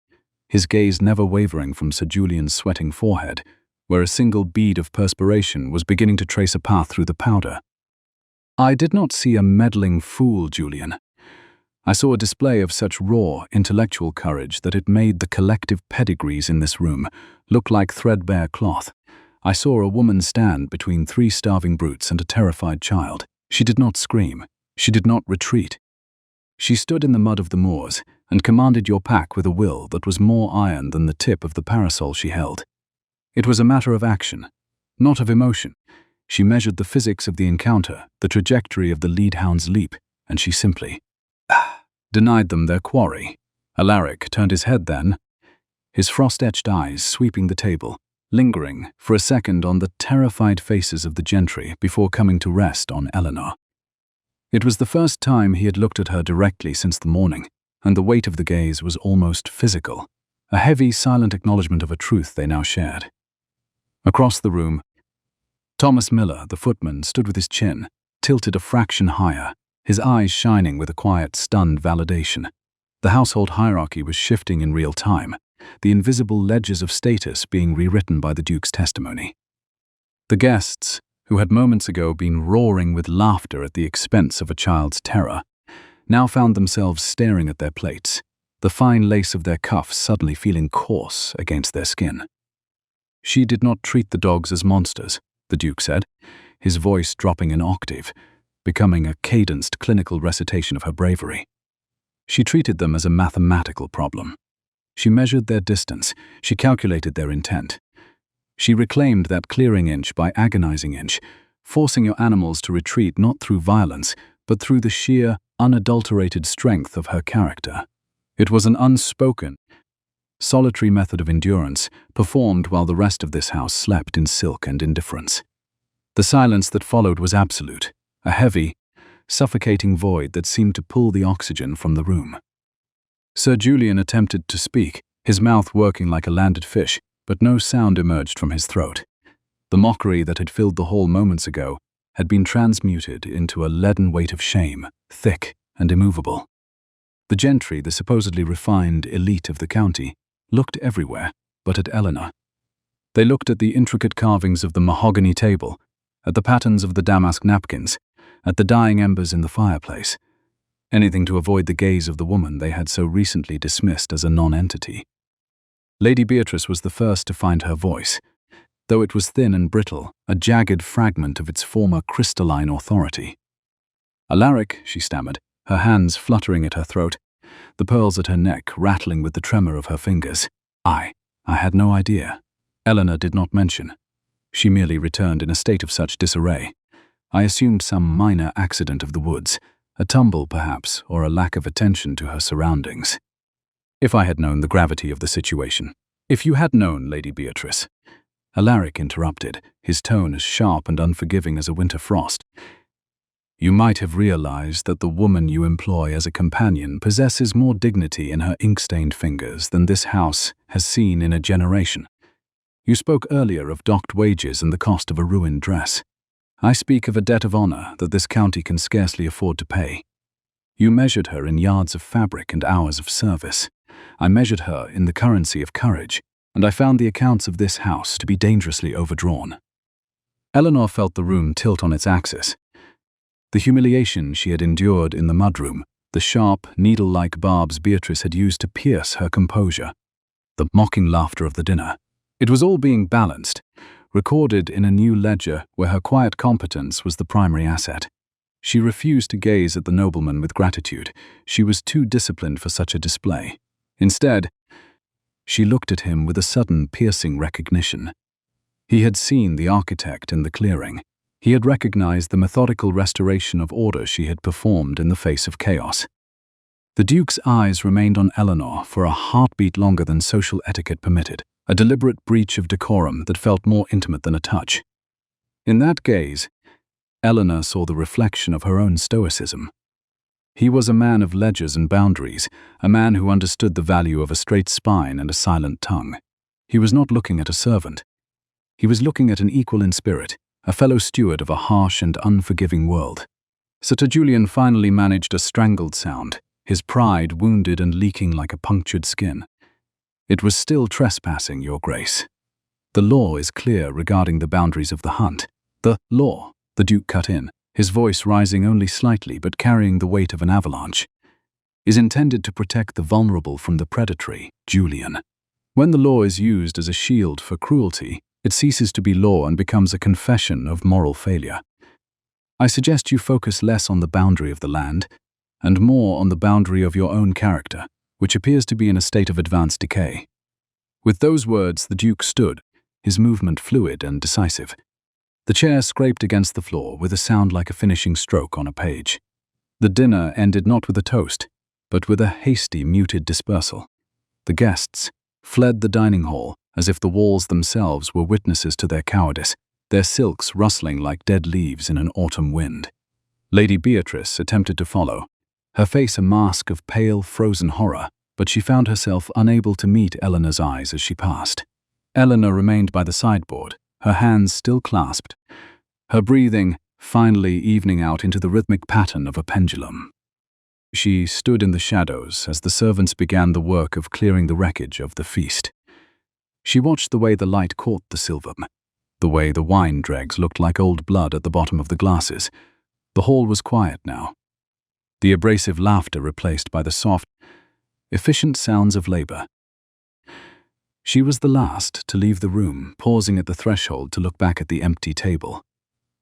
his gaze never wavering from Sir Julian's sweating forehead, where a single bead of perspiration was beginning to trace a path through the powder. "I did not see a meddling fool, Julian. I saw a display of such raw, intellectual courage that it made the collective pedigrees in this room look like threadbare cloth. I saw a woman stand between 3 starving brutes and a terrified child. She did not scream. She did not retreat. She stood in the mud of the moors and commanded your pack with a will that was more iron than the tip of the parasol she held. It was a matter of action, not of emotion. She measured the physics of the encounter, the trajectory of the lead hound's leap, and she simply denied them their quarry. Alaric turned his head then, his frost-etched eyes sweeping the table, lingering for a second on the terrified faces of the gentry before coming to rest on Eleanor. It was the first time he had looked at her directly since the morning, and the weight of the gaze was almost physical, a heavy, silent acknowledgement of a truth they now shared. Across the room, Thomas Miller, the footman, stood with his chin tilted a fraction higher, his eyes shining with a quiet, stunned validation. The household hierarchy was shifting in real time, the invisible ledgers of status being rewritten by the Duke's testimony. The guests, who had moments ago been roaring with laughter at the expense of a child's terror, now found themselves staring at their plates, the fine lace of their cuffs suddenly feeling coarse against their skin. She did not treat the dogs as monsters, the Duke said, his voice dropping an octave, becoming a cadenced clinical recitation of her bravery. She treated them as a mathematical problem. She measured their distance, she calculated their intent. She reclaimed that clearing inch by agonizing inch, forcing your animals to retreat not through violence, but through the sheer, unadulterated strength of her character. It was an unspoken, solitary method of endurance, performed while the rest of this house slept in silk and indifference. The silence that followed was absolute, a heavy, suffocating void that seemed to pull the oxygen from the room. Sir Julian attempted to speak, his mouth working like a landed fish, but no sound emerged from his throat. The mockery that had filled the hall moments ago had been transmuted into a leaden weight of shame, thick and immovable. The gentry, the supposedly refined elite of the county, looked everywhere but at Eleanor. They looked at the intricate carvings of the mahogany table, at the patterns of the damask napkins, at the dying embers in the fireplace. Anything to avoid the gaze of the woman they had so recently dismissed as a non-entity. Lady Beatrice was the first to find her voice. Though it was thin and brittle, a jagged fragment of its former crystalline authority. "Alaric," she stammered, her hands fluttering at her throat, the pearls at her neck rattling with the tremor of her fingers. I had no idea." Eleanor did not mention. She merely returned in a state of such disarray. I assumed some minor accident of the woods, a tumble perhaps, or a lack of attention to her surroundings. "If I had known the gravity of the situation." "If you had known, Lady Beatrice," Alaric interrupted, his tone as sharp and unforgiving as a winter frost, "you might have realized that the woman you employ as a companion possesses more dignity in her ink-stained fingers than this house has seen in a generation. You spoke earlier of docked wages and the cost of a ruined dress. I speak of a debt of honor that this county can scarcely afford to pay. You measured her in yards of fabric and hours of service. I measured her in the currency of courage, and I found the accounts of this house to be dangerously overdrawn." Eleanor felt the room tilt on its axis. The humiliation she had endured in the mudroom, the sharp, needle-like barbs Beatrice had used to pierce her composure, the mocking laughter of the dinner. It was all being balanced, recorded in a new ledger where her quiet competence was the primary asset. She refused to gaze at the nobleman with gratitude. She was too disciplined for such a display. Instead, she looked at him with a sudden, piercing recognition. He had seen the architect in the clearing. He had recognized the methodical restoration of order she had performed in the face of chaos. The Duke's eyes remained on Eleanor for a heartbeat longer than social etiquette permitted, a deliberate breach of decorum that felt more intimate than a touch. In that gaze, Eleanor saw the reflection of her own stoicism. He was a man of ledgers and boundaries, a man who understood the value of a straight spine and a silent tongue. He was not looking at a servant. He was looking at an equal in spirit, a fellow steward of a harsh and unforgiving world. Sir Julian finally managed a strangled sound, his pride wounded and leaking like a punctured skin. "It was still trespassing, Your Grace. The law is clear regarding the boundaries of the hunt." "The law," the Duke cut in, his voice rising only slightly but carrying the weight of an avalanche, "is intended to protect the vulnerable from the predatory, Julian. When the law is used as a shield for cruelty, It ceases to be law and becomes a confession of moral failure. I suggest you focus less on the boundary of the land and more on the boundary of your own character, which appears to be in a state of advanced decay." With those words, the Duke stood, his movement fluid and decisive. The chair scraped against the floor with a sound like a finishing stroke on a page. The dinner ended not with a toast, but with a hasty, muted dispersal. The guests fled the dining hall as if the walls themselves were witnesses to their cowardice, their silks rustling like dead leaves in an autumn wind. Lady Beatrice attempted to follow, her face a mask of pale, frozen horror, but she found herself unable to meet Eleanor's eyes as she passed. Eleanor remained by the sideboard, her hands still clasped, her breathing finally evening out into the rhythmic pattern of a pendulum. She stood in the shadows as the servants began the work of clearing the wreckage of the feast. She watched the way the light caught the silver, the way the wine dregs looked like old blood at the bottom of the glasses. The hall was quiet now, the abrasive laughter replaced by the soft, efficient sounds of labor. She was the last to leave the room, pausing at the threshold to look back at the empty table.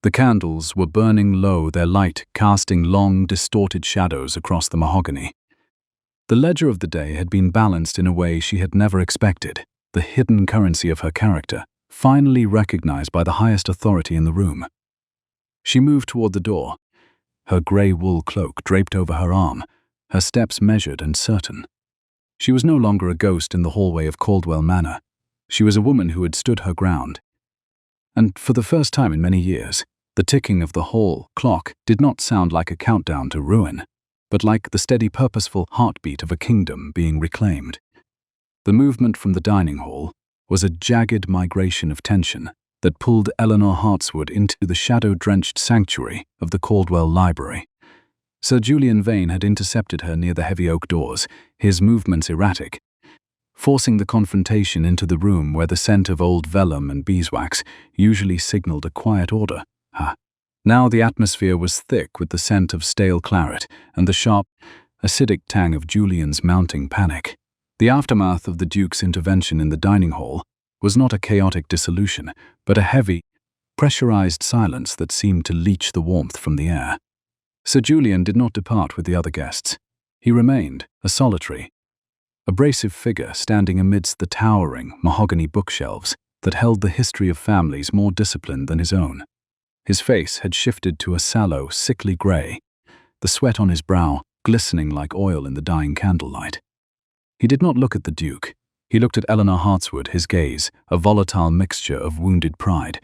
The candles were burning low, their light casting long, distorted shadows across the mahogany. The ledger of the day had been balanced in a way she had never expected, the hidden currency of her character, finally recognized by the highest authority in the room. She moved toward the door, her grey wool cloak draped over her arm, her steps measured and certain. She was no longer a ghost in the hallway of Caldwell Manor. She was a woman who had stood her ground. And for the first time in many years, the ticking of the hall clock did not sound like a countdown to ruin, but like the steady, purposeful heartbeat of a kingdom being reclaimed. The movement from the dining hall was a jagged migration of tension that pulled Eleanor Hartswood into the shadow-drenched sanctuary of the Caldwell Library. Sir Julian Vane had intercepted her near the heavy oak doors, his movements erratic, forcing the confrontation into the room where the scent of old vellum and beeswax usually signaled a quiet order. Now the atmosphere was thick with the scent of stale claret and the sharp, acidic tang of Julian's mounting panic. The aftermath of the Duke's intervention in the dining hall was not a chaotic dissolution, but a heavy, pressurized silence that seemed to leach the warmth from the air. Sir Julian did not depart with the other guests. He remained, a solitary, abrasive figure standing amidst the towering mahogany bookshelves that held the history of families more disciplined than his own. His face had shifted to a sallow, sickly grey, the sweat on his brow glistening like oil in the dying candlelight. He did not look at the Duke. He looked at Eleanor Hartswood, his gaze, a volatile mixture of wounded pride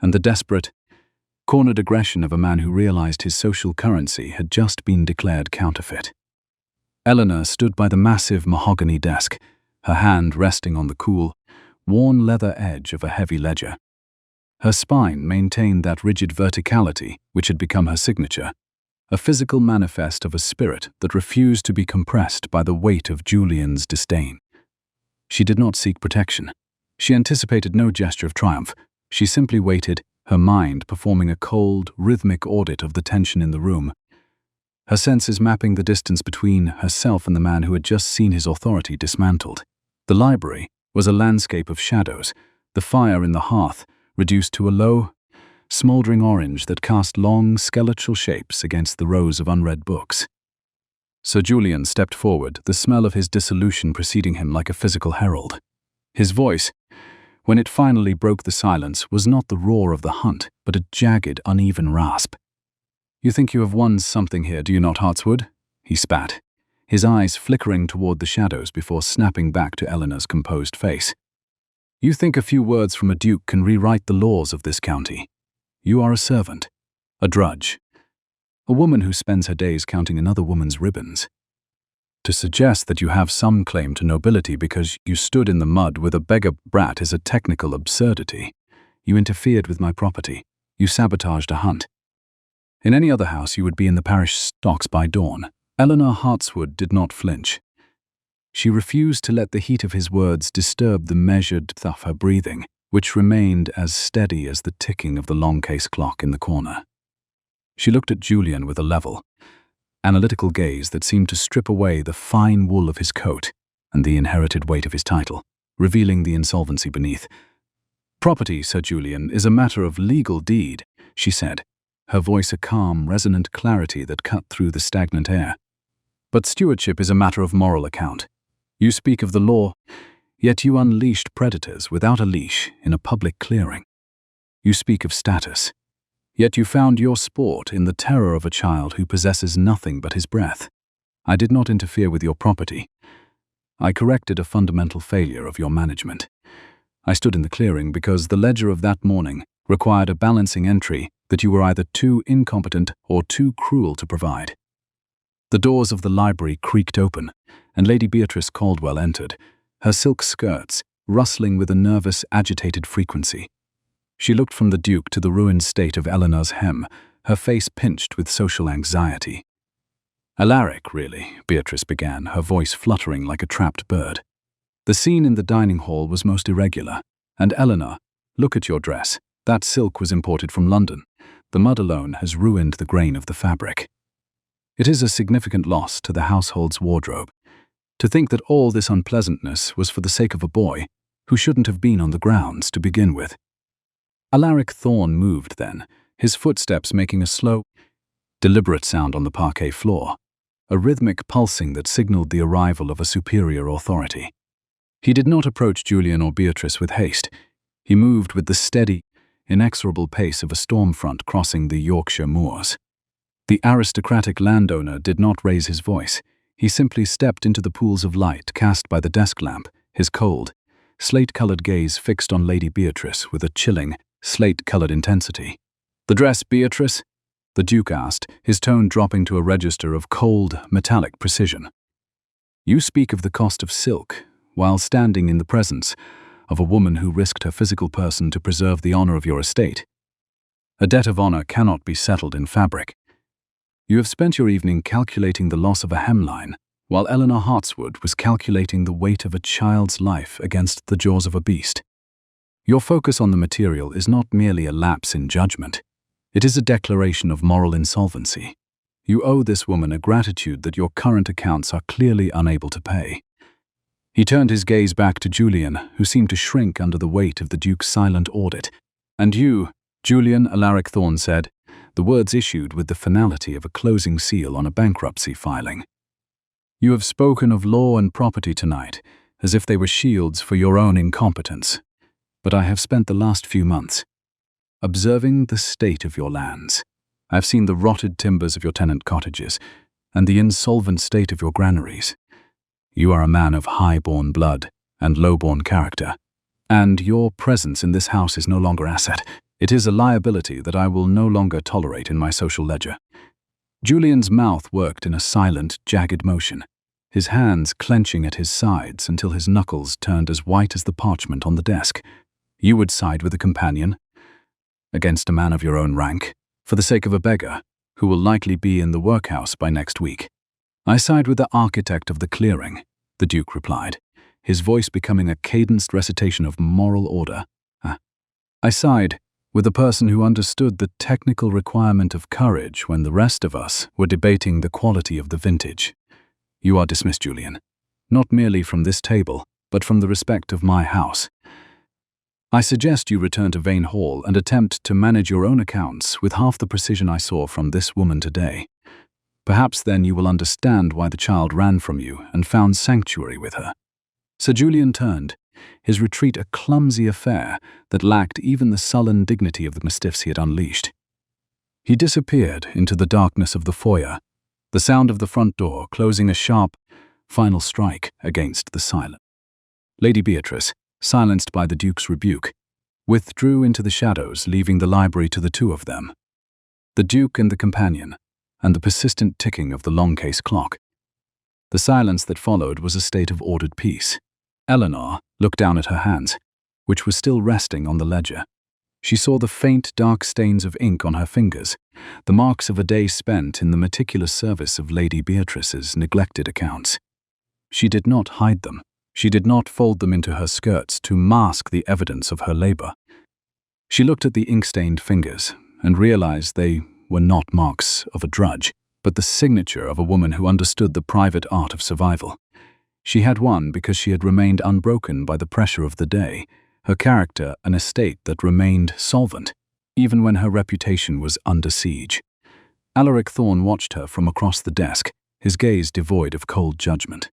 and the desperate, cornered aggression of a man who realized his social currency had just been declared counterfeit. Eleanor stood by the massive mahogany desk, her hand resting on the cool, worn leather edge of a heavy ledger. Her spine maintained that rigid verticality which had become her signature, a physical manifest of a spirit that refused to be compressed by the weight of Julian's disdain. She did not seek protection. She anticipated no gesture of triumph. She simply waited, her mind performing a cold, rhythmic audit of the tension in the room, her senses mapping the distance between herself and the man who had just seen his authority dismantled. The library was a landscape of shadows, the fire in the hearth reduced to a low, smouldering orange that cast long, skeletal shapes against the rows of unread books. Sir Julian stepped forward, the smell of his dissolution preceding him like a physical herald. His voice, when it finally broke the silence, was not the roar of the hunt, but a jagged, uneven rasp. "You think you have won something here, do you not, Hartswood?" he spat, his eyes flickering toward the shadows before snapping back to Eleanor's composed face. "You think a few words from a duke can rewrite the laws of this county? You are a servant, a drudge, a woman who spends her days counting another woman's ribbons. To suggest that you have some claim to nobility because you stood in the mud with a beggar brat is a technical absurdity. You interfered with my property. You sabotaged a hunt. In any other house you would be in the parish stocks by dawn." Eleanor Hartswood did not flinch. She refused to let the heat of his words disturb the measured of her breathing, which remained as steady as the ticking of the long case clock in the corner. She looked at Julian with a level, analytical gaze that seemed to strip away the fine wool of his coat and the inherited weight of his title, revealing the insolvency beneath. Property, Sir Julian, is a matter of legal deed, she said, her voice a calm, resonant clarity that cut through the stagnant air. But stewardship is a matter of moral account. You speak of the law, yet you unleashed predators without a leash in a public clearing. You speak of status, yet you found your sport in the terror of a child who possesses nothing but his breath. I did not interfere with your property. I corrected a fundamental failure of your management. I stood in the clearing because the ledger of that morning required a balancing entry that you were either too incompetent or too cruel to provide. The doors of the library creaked open, and Lady Beatrice Caldwell entered, her silk skirts rustling with a nervous, agitated frequency. She looked from the Duke to the ruined state of Eleanor's hem, her face pinched with social anxiety. "Alaric, really," Beatrice began, her voice fluttering like a trapped bird. "The scene in the dining hall was most irregular. And Eleanor, look at your dress. That silk was imported from London. The mud alone has ruined the grain of the fabric. It is a significant loss to the household's wardrobe. To think that all this unpleasantness was for the sake of a boy who shouldn't have been on the grounds to begin with." Alaric Thorne moved then, his footsteps making a slow, deliberate sound on the parquet floor, a rhythmic pulsing that signaled the arrival of a superior authority. He did not approach Julian or Beatrice with haste. He moved with the steady, inexorable pace of a storm front crossing the Yorkshire moors. The aristocratic landowner did not raise his voice. He simply stepped into the pools of light cast by the desk lamp, his cold, slate-colored gaze fixed on Lady Beatrice with a chilling, slate-colored intensity. "The dress, Beatrice?" the Duke asked, his tone dropping to a register of cold, metallic precision. "You speak of the cost of silk, while standing in the presence of a woman who risked her physical person to preserve the honor of your estate. A debt of honor cannot be settled in fabric. You have spent your evening calculating the loss of a hemline, while Eleanor Hartswood was calculating the weight of a child's life against the jaws of a beast. Your focus on the material is not merely a lapse in judgment. It is a declaration of moral insolvency. You owe this woman a gratitude that your current accounts are clearly unable to pay." He turned his gaze back to Julian, who seemed to shrink under the weight of the Duke's silent audit. "And you, Julian," Alaric Thorne said, the words issued with the finality of a closing seal on a bankruptcy filing. "You have spoken of law and property tonight, as if they were shields for your own incompetence. But I have spent the last few months observing the state of your lands. I have seen the rotted timbers of your tenant cottages and the insolvent state of your granaries. You are a man of high-born blood and low-born character, and your presence in this house is no longer asset. It is a liability that I will no longer tolerate in my social ledger." Julian's mouth worked in a silent, jagged motion, his hands clenching at his sides until his knuckles turned as white as the parchment on the desk. "You would side with a companion against a man of your own rank, for the sake of a beggar, who will likely be in the workhouse by next week." "I side with the architect of the clearing," the Duke replied, his voice becoming a cadenced recitation of moral order. "I side with a person who understood the technical requirement of courage when the rest of us were debating the quality of the vintage. You are dismissed, Julian, not merely from this table, but from the respect of my house. I suggest you return to Vane Hall and attempt to manage your own accounts with half the precision I saw from this woman today. Perhaps then you will understand why the child ran from you and found sanctuary with her." Sir Julian turned, his retreat a clumsy affair that lacked even the sullen dignity of the mastiffs he had unleashed. He disappeared into the darkness of the foyer, the sound of the front door closing a sharp, final strike against the silence. Lady Beatrice, silenced by the Duke's rebuke, withdrew into the shadows, leaving the library to the two of them, the Duke and the companion, and the persistent ticking of the long-case clock. The silence that followed was a state of ordered peace. Eleanor looked down at her hands, which were still resting on the ledger. She saw the faint, dark stains of ink on her fingers, the marks of a day spent in the meticulous service of Lady Beatrice's neglected accounts. She did not hide them. She did not fold them into her skirts to mask the evidence of her labor. She looked at the ink-stained fingers and realized they were not marks of a drudge, but the signature of a woman who understood the private art of survival. She had won because she had remained unbroken by the pressure of the day, her character an estate that remained solvent, even when her reputation was under siege. Alaric Thorne watched her from across the desk, his gaze devoid of cold judgment.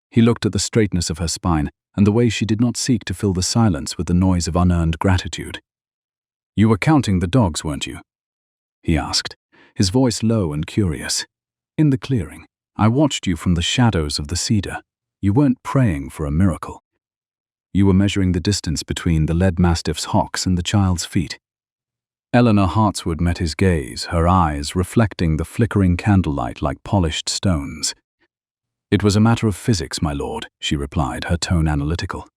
He looked at the straightness of her spine and the way she did not seek to fill the silence with the noise of unearned gratitude. "You were counting the dogs, weren't you?" he asked, his voice low and curious. "In the clearing, I watched you from the shadows of the cedar. You weren't praying for a miracle. You were measuring the distance between the lead mastiff's hocks and the child's feet." Eleanor Hartswood met his gaze, her eyes reflecting the flickering candlelight like polished stones. "It was a matter of physics, my lord," she replied, her tone analytical.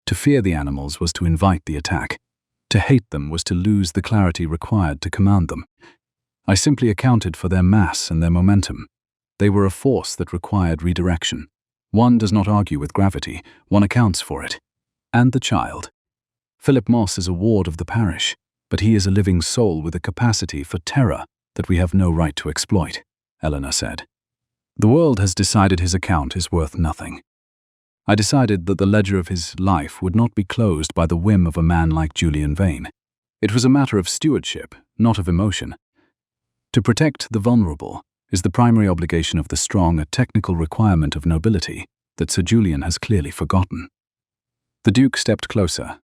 To fear the animals was to invite the attack. To hate them was to lose the clarity required to command them. I simply accounted for their mass and their momentum. They were a force that required redirection. One does not argue with gravity, one accounts for it. And the child. Philip Moss is a ward of the parish, but he is a living soul with a capacity for terror that we have no right to exploit, Eleanor said. The world has decided his account is worth nothing. I decided that the ledger of his life would not be closed by the whim of a man like Julian Vane. It was a matter of stewardship, not of emotion. To protect the vulnerable is the primary obligation of the strong, a technical requirement of nobility that Sir Julian has clearly forgotten. The Duke stepped closer,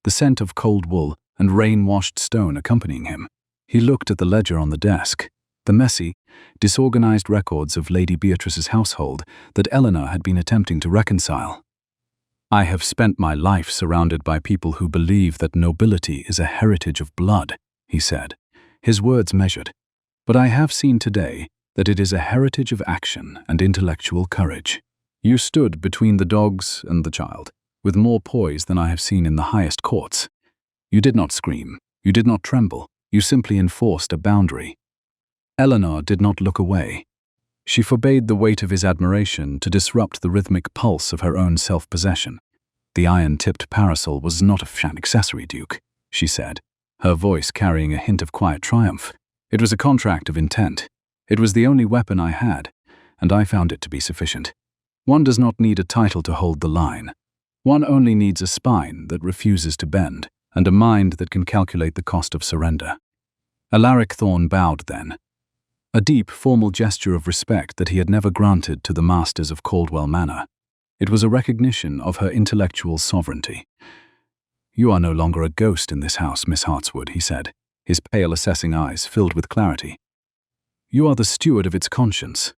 the scent of cold wool and rain-washed stone accompanying him. He looked at the ledger on the desk, the messy, disorganized records of Lady Beatrice's household that Eleanor had been attempting to reconcile. "I have spent my life surrounded by people who believe that nobility is a heritage of blood," he said, his words measured. "But I have seen today that it is a heritage of action and intellectual courage. You stood between the dogs and the child, with more poise than I have seen in the highest courts. You did not scream, you did not tremble, you simply enforced a boundary." Eleanor did not look away. She forbade the weight of his admiration to disrupt the rhythmic pulse of her own self-possession. "The iron-tipped parasol was not an accessory, Duke," she said, her voice carrying a hint of quiet triumph. "It was a contract of intent. It was the only weapon I had, and I found it to be sufficient. One does not need a title to hold the line. One only needs a spine that refuses to bend, and a mind that can calculate the cost of surrender." Alaric Thorne bowed then, a deep, formal gesture of respect that he had never granted to the masters of Caldwell Manor. It was a recognition of her intellectual sovereignty. "You are no longer a ghost in this house, Miss Hartswood," he said, his pale, assessing eyes filled with clarity. "You are the steward of its conscience,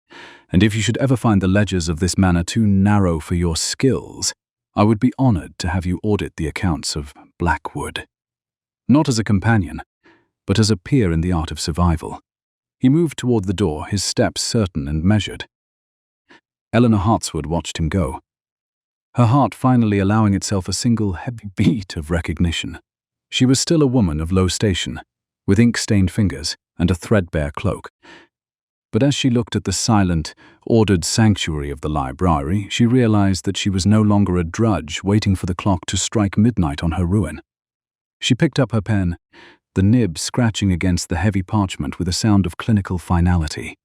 and if you should ever find the ledgers of this manor too narrow for your skills, I would be honored to have you audit the accounts of Blackwood. Not as a companion, but as a peer in the art of survival." He moved toward the door, his steps certain and measured. Eleanor Hartswood watched him go, her heart finally allowing itself a single heavy beat of recognition. She was still a woman of low station, with ink-stained fingers and a threadbare cloak. But as she looked at the silent, ordered sanctuary of the library, she realized that she was no longer a drudge waiting for the clock to strike midnight on her ruin. She picked up her pen, the nib scratching against the heavy parchment with a sound of clinical finality.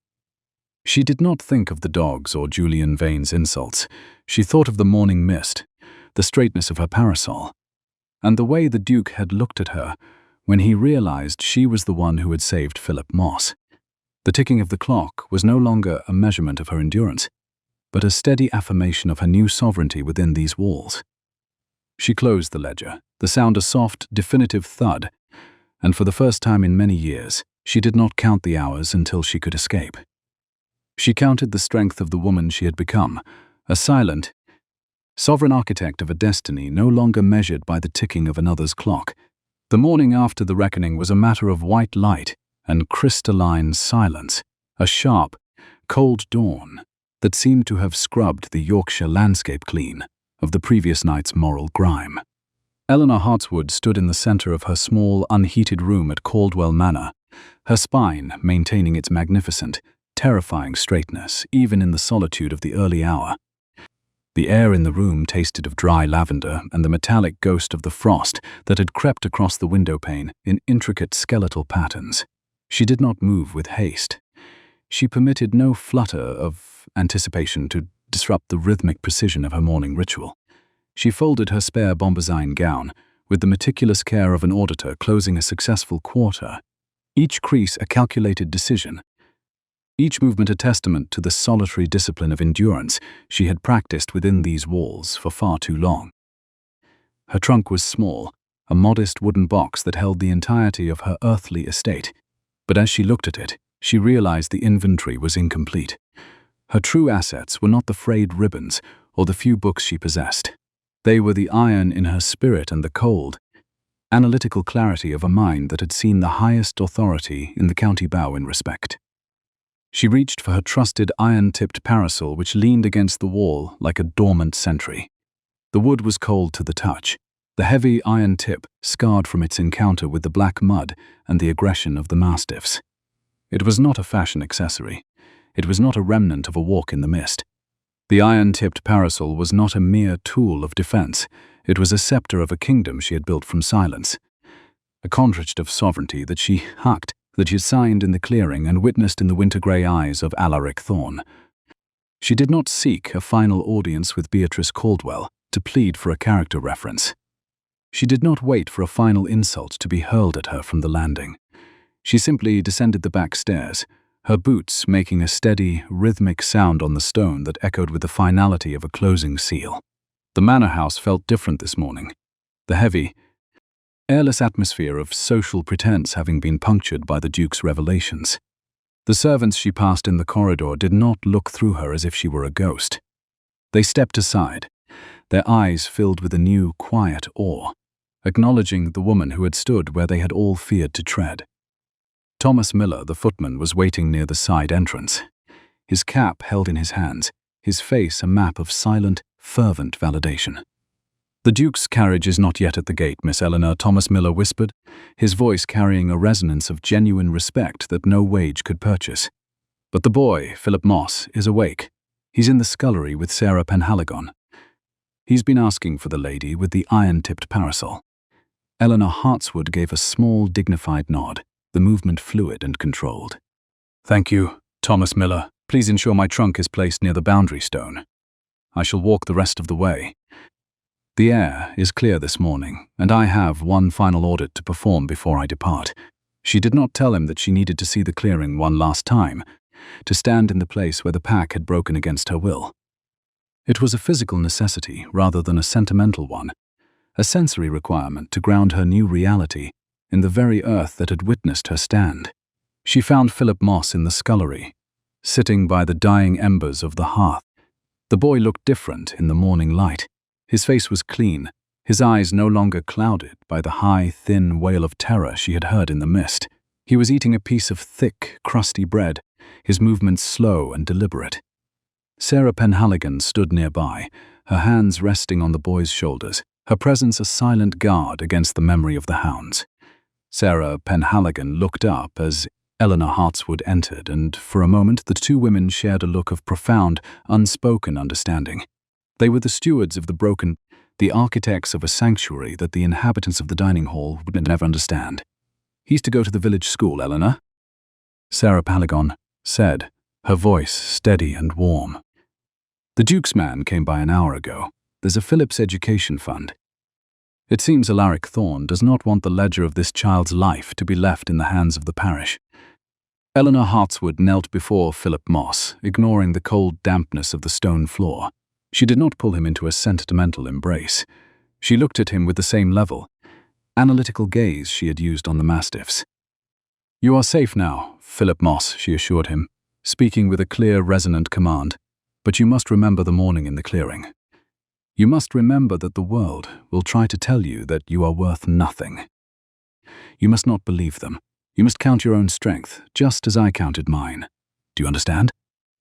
She did not think of the dogs or Julian Vane's insults. She thought of the morning mist, the straightness of her parasol, and the way the Duke had looked at her when he realized she was the one who had saved Philip Moss. The ticking of the clock was no longer a measurement of her endurance, but a steady affirmation of her new sovereignty within these walls. She closed the ledger, the sound a soft, definitive thud, and for the first time in many years, she did not count the hours until she could escape. She counted the strength of the woman she had become, a silent, sovereign architect of a destiny no longer measured by the ticking of another's clock. The morning after the reckoning was a matter of white light and crystalline silence, a sharp, cold dawn that seemed to have scrubbed the Yorkshire landscape clean of the previous night's moral grime. Eleanor Hartswood stood in the center of her small, unheated room at Caldwell Manor, her spine maintaining its magnificent, terrifying straightness even in the solitude of the early hour. The air in the room tasted of dry lavender and the metallic ghost of the frost that had crept across the windowpane in intricate skeletal patterns. She did not move with haste. She permitted no flutter of anticipation to disrupt the rhythmic precision of her morning ritual. She folded her spare bombazine gown, with the meticulous care of an auditor closing a successful quarter, each crease a calculated decision, each movement a testament to the solitary discipline of endurance she had practiced within these walls for far too long. Her trunk was small, a modest wooden box that held the entirety of her earthly estate, but as she looked at it, she realized the inventory was incomplete. Her true assets were not the frayed ribbons or the few books she possessed. They were the iron in her spirit and the cold, analytical clarity of a mind that had seen the highest authority in the county bow in respect. She reached for her trusted iron-tipped parasol which leaned against the wall like a dormant sentry. The wood was cold to the touch, the heavy iron tip scarred from its encounter with the black mud and the aggression of the mastiffs. It was not a fashion accessory. It was not a remnant of a walk in the mist. The iron-tipped parasol was not a mere tool of defense. It was a scepter of a kingdom she had built from silence, a contract of sovereignty that she had signed in the clearing and witnessed in the winter-grey eyes of Alaric Thorne. She did not seek a final audience with Beatrice Caldwell to plead for a character reference. She did not wait for a final insult to be hurled at her from the landing. She simply descended the back stairs, her boots making a steady, rhythmic sound on the stone that echoed with the finality of a closing seal. The manor house felt different this morning, the heavy, airless atmosphere of social pretense having been punctured by the Duke's revelations. The servants she passed in the corridor did not look through her as if she were a ghost. They stepped aside, their eyes filled with a new, quiet awe, acknowledging the woman who had stood where they had all feared to tread. Thomas Miller, the footman, was waiting near the side entrance, his cap held in his hands, his face a map of silent, fervent validation. "The Duke's carriage is not yet at the gate, Miss Eleanor," Thomas Miller whispered, his voice carrying a resonance of genuine respect that no wage could purchase. "But the boy, Philip Moss, is awake. He's in the scullery with Sarah Penhaligon. He's been asking for the lady with the iron-tipped parasol." Eleanor Hartswood gave a small, dignified nod, the movement fluid and controlled. "Thank you, Thomas Miller. Please ensure my trunk is placed near the boundary stone. I shall walk the rest of the way. The air is clear this morning, and I have one final audit to perform before I depart." She did not tell him that she needed to see the clearing one last time, to stand in the place where the pack had broken against her will. It was a physical necessity rather than a sentimental one, a sensory requirement to ground her new reality in the very earth that had witnessed her stand. She found Philip Moss in the scullery, sitting by the dying embers of the hearth. The boy looked different in the morning light. His face was clean, his eyes no longer clouded by the high, thin wail of terror she had heard in the mist. He was eating a piece of thick, crusty bread, his movements slow and deliberate. Sarah Penhaligon stood nearby, her hands resting on the boy's shoulders, her presence a silent guard against the memory of the Hounds. Sarah Penhaligon looked up as Eleanor Hartswood entered, and for a moment the two women shared a look of profound, unspoken understanding. They were the stewards of the broken, the architects of a sanctuary that the inhabitants of the dining hall would never understand. "He's to go to the village school, Eleanor," Sarah Penhaligon said, her voice steady and warm. "The Duke's man came by an hour ago. There's a Phillips Education Fund. It seems Alaric Thorne does not want the ledger of this child's life to be left in the hands of the parish." Eleanor Hartswood knelt before Philip Moss, ignoring the cold dampness of the stone floor. She did not pull him into a sentimental embrace. She looked at him with the same level, analytical gaze she had used on the mastiffs. "You are safe now, Philip Moss," she assured him, speaking with a clear, resonant command. "But you must remember the morning in the clearing. You must remember that the world will try to tell you that you are worth nothing. You must not believe them. You must count your own strength, just as I counted mine. Do you understand?"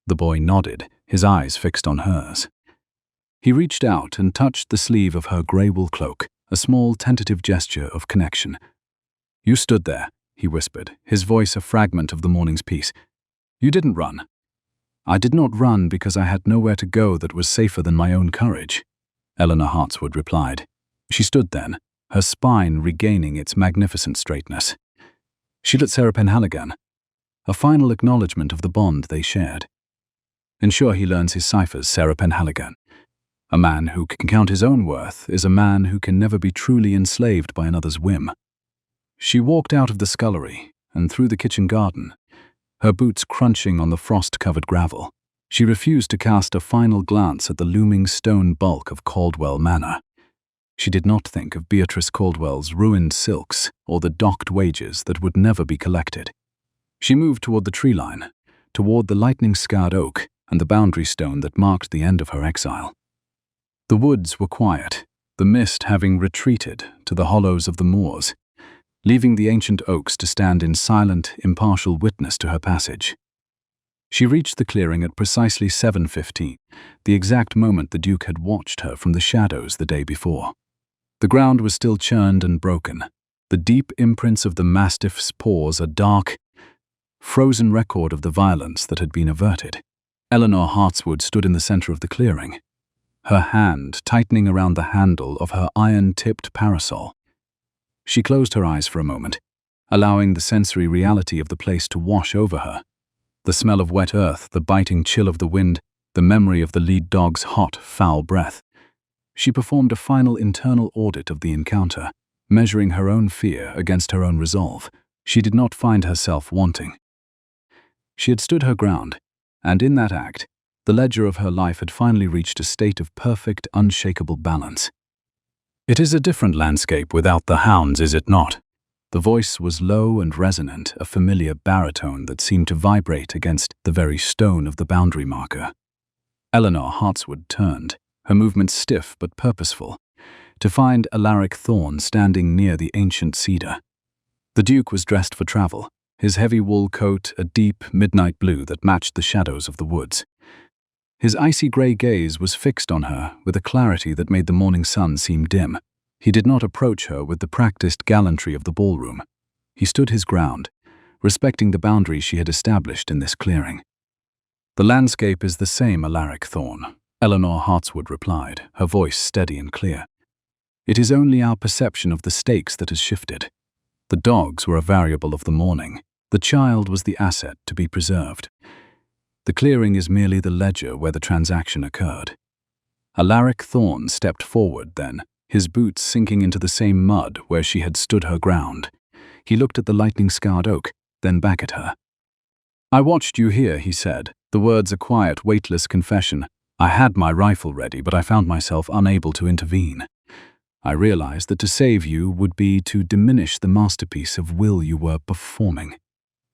The boy nodded, his eyes fixed on hers. He reached out and touched the sleeve of her grey wool cloak, a small tentative gesture of connection. "You stood there," he whispered, his voice a fragment of the morning's peace. "You didn't run." "I did not run because I had nowhere to go that was safer than my own courage," Eleanor Hartswood replied. She stood then, her spine regaining its magnificent straightness. She looked at Sarah Penhaligon, a final acknowledgement of the bond they shared. "Ensure he learns his ciphers, Sarah Penhaligon. A man who can count his own worth is a man who can never be truly enslaved by another's whim. She walked out of the scullery and through the kitchen garden, her boots crunching on the frost-covered gravel. She refused to cast a final glance at the looming stone bulk of Caldwell Manor. She did not think of Beatrice Caldwell's ruined silks or the docked wages that would never be collected. She moved toward the tree line, toward the lightning-scarred oak and the boundary stone that marked the end of her exile. The woods were quiet, the mist having retreated to the hollows of the moors, leaving the ancient oaks to stand in silent, impartial witness to her passage. She reached the clearing at precisely 7:15, the exact moment the Duke had watched her from the shadows the day before. The ground was still churned and broken, the deep imprints of the mastiff's paws a dark, frozen record of the violence that had been averted. Eleanor Hartswood stood in the center of the clearing, her hand tightening around the handle of her iron-tipped parasol. She closed her eyes for a moment, allowing the sensory reality of the place to wash over her. The smell of wet earth, the biting chill of the wind, the memory of the lead dog's hot, foul breath. She performed a final internal audit of the encounter, measuring her own fear against her own resolve. She did not find herself wanting. She had stood her ground, and in that act, the ledger of her life had finally reached a state of perfect, unshakable balance. "It is a different landscape without the hounds, is it not?" The voice was low and resonant, a familiar baritone that seemed to vibrate against the very stone of the boundary marker. Eleanor Hartswood turned, her movements stiff but purposeful, to find Alaric Thorne standing near the ancient cedar. The Duke was dressed for travel, his heavy wool coat a deep midnight blue that matched the shadows of the woods. His icy grey gaze was fixed on her with a clarity that made the morning sun seem dim. He did not approach her with the practiced gallantry of the ballroom. He stood his ground, respecting the boundaries she had established in this clearing. "The landscape is the same, Alaric Thorne," Eleanor Hartswood replied, her voice steady and clear. "It is only our perception of the stakes that has shifted. The dogs were a variable of the morning. The child was the asset to be preserved. The clearing is merely the ledger where the transaction occurred." Alaric Thorne stepped forward then, his boots sinking into the same mud where she had stood her ground. He looked at the lightning-scarred oak, then back at her. "I watched you here," he said, the words a quiet, weightless confession. "I had my rifle ready, but I found myself unable to intervene. I realized that to save you would be to diminish the masterpiece of will you were performing.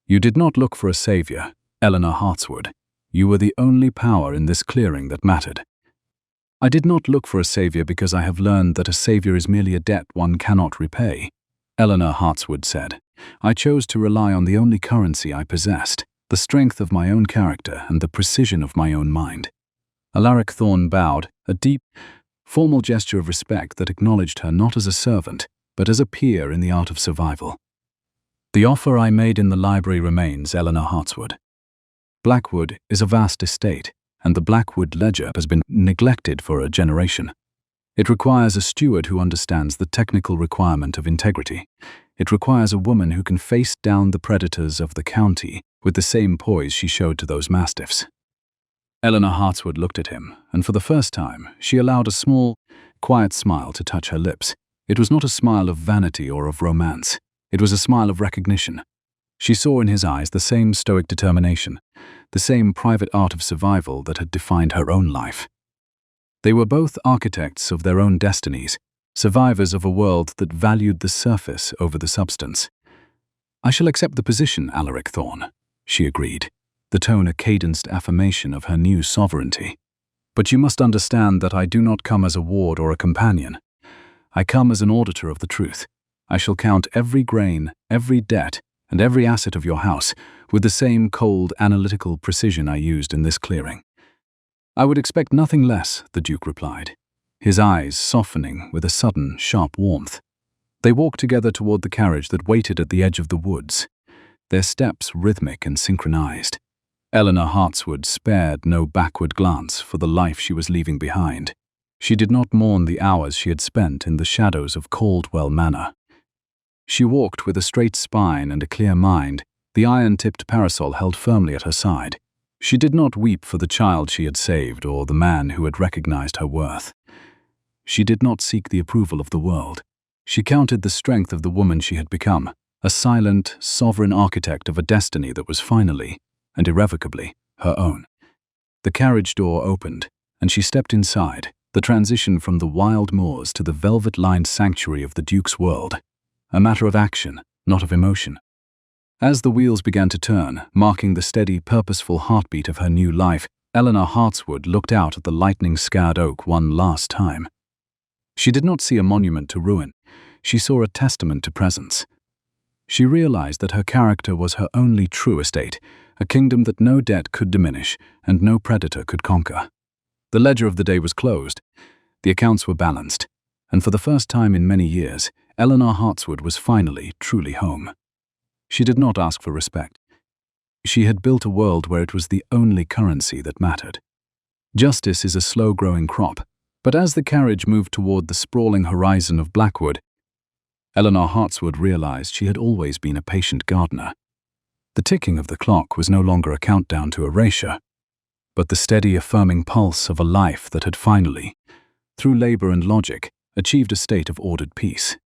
You did not look for a savior, Eleanor Hartswood. You were the only power in this clearing that mattered." "I did not look for a savior because I have learned that a savior is merely a debt one cannot repay," Eleanor Hartswood said. "I chose to rely on the only currency I possessed, the strength of my own character and the precision of my own mind." Alaric Thorne bowed, a deep, formal gesture of respect that acknowledged her not as a servant, but as a peer in the art of survival. "The offer I made in the library remains, Eleanor Hartswood. Blackwood is a vast estate, and the Blackwood ledger has been neglected for a generation. It requires a steward who understands the technical requirement of integrity. It requires a woman who can face down the predators of the county with the same poise she showed to those mastiffs." Eleanor Hartswood looked at him, and for the first time, she allowed a small, quiet smile to touch her lips. It was not a smile of vanity or of romance. It was a smile of recognition. She saw in his eyes the same stoic determination, the same private art of survival that had defined her own life. They were both architects of their own destinies, survivors of a world that valued the surface over the substance. "I shall accept the position, Alaric Thorne," she agreed, the tone a cadenced affirmation of her new sovereignty. "But you must understand that I do not come as a ward or a companion. I come as an auditor of the truth. I shall count every grain, every debt, and every asset of your house with the same cold, analytical precision I used in this clearing." "I would expect nothing less," the Duke replied, his eyes softening with a sudden, sharp warmth. They walked together toward the carriage that waited at the edge of the woods, their steps rhythmic and synchronized. Eleanor Hartswood spared no backward glance for the life she was leaving behind. She did not mourn the hours she had spent in the shadows of Caldwell Manor. She walked with a straight spine and a clear mind, the iron-tipped parasol held firmly at her side. She did not weep for the child she had saved or the man who had recognized her worth. She did not seek the approval of the world. She counted the strength of the woman she had become, a silent, sovereign architect of a destiny that was finally, and irrevocably, her own. The carriage door opened, and she stepped inside, the transition from the wild moors to the velvet-lined sanctuary of the Duke's world, a matter of action, not of emotion. As the wheels began to turn, marking the steady, purposeful heartbeat of her new life, Eleanor Hartswood looked out at the lightning-scarred oak one last time. She did not see a monument to ruin. She saw a testament to presence. She realized that her character was her only true estate, a kingdom that no debt could diminish and no predator could conquer. The ledger of the day was closed. The accounts were balanced, and for the first time in many years, Eleanor Hartswood was finally truly home. She did not ask for respect. She had built a world where it was the only currency that mattered. Justice is a slow-growing crop, but as the carriage moved toward the sprawling horizon of Blackwood, Eleanor Hartswood realized she had always been a patient gardener. The ticking of the clock was no longer a countdown to erasure, but the steady, affirming pulse of a life that had finally, through labor and logic, achieved a state of ordered peace.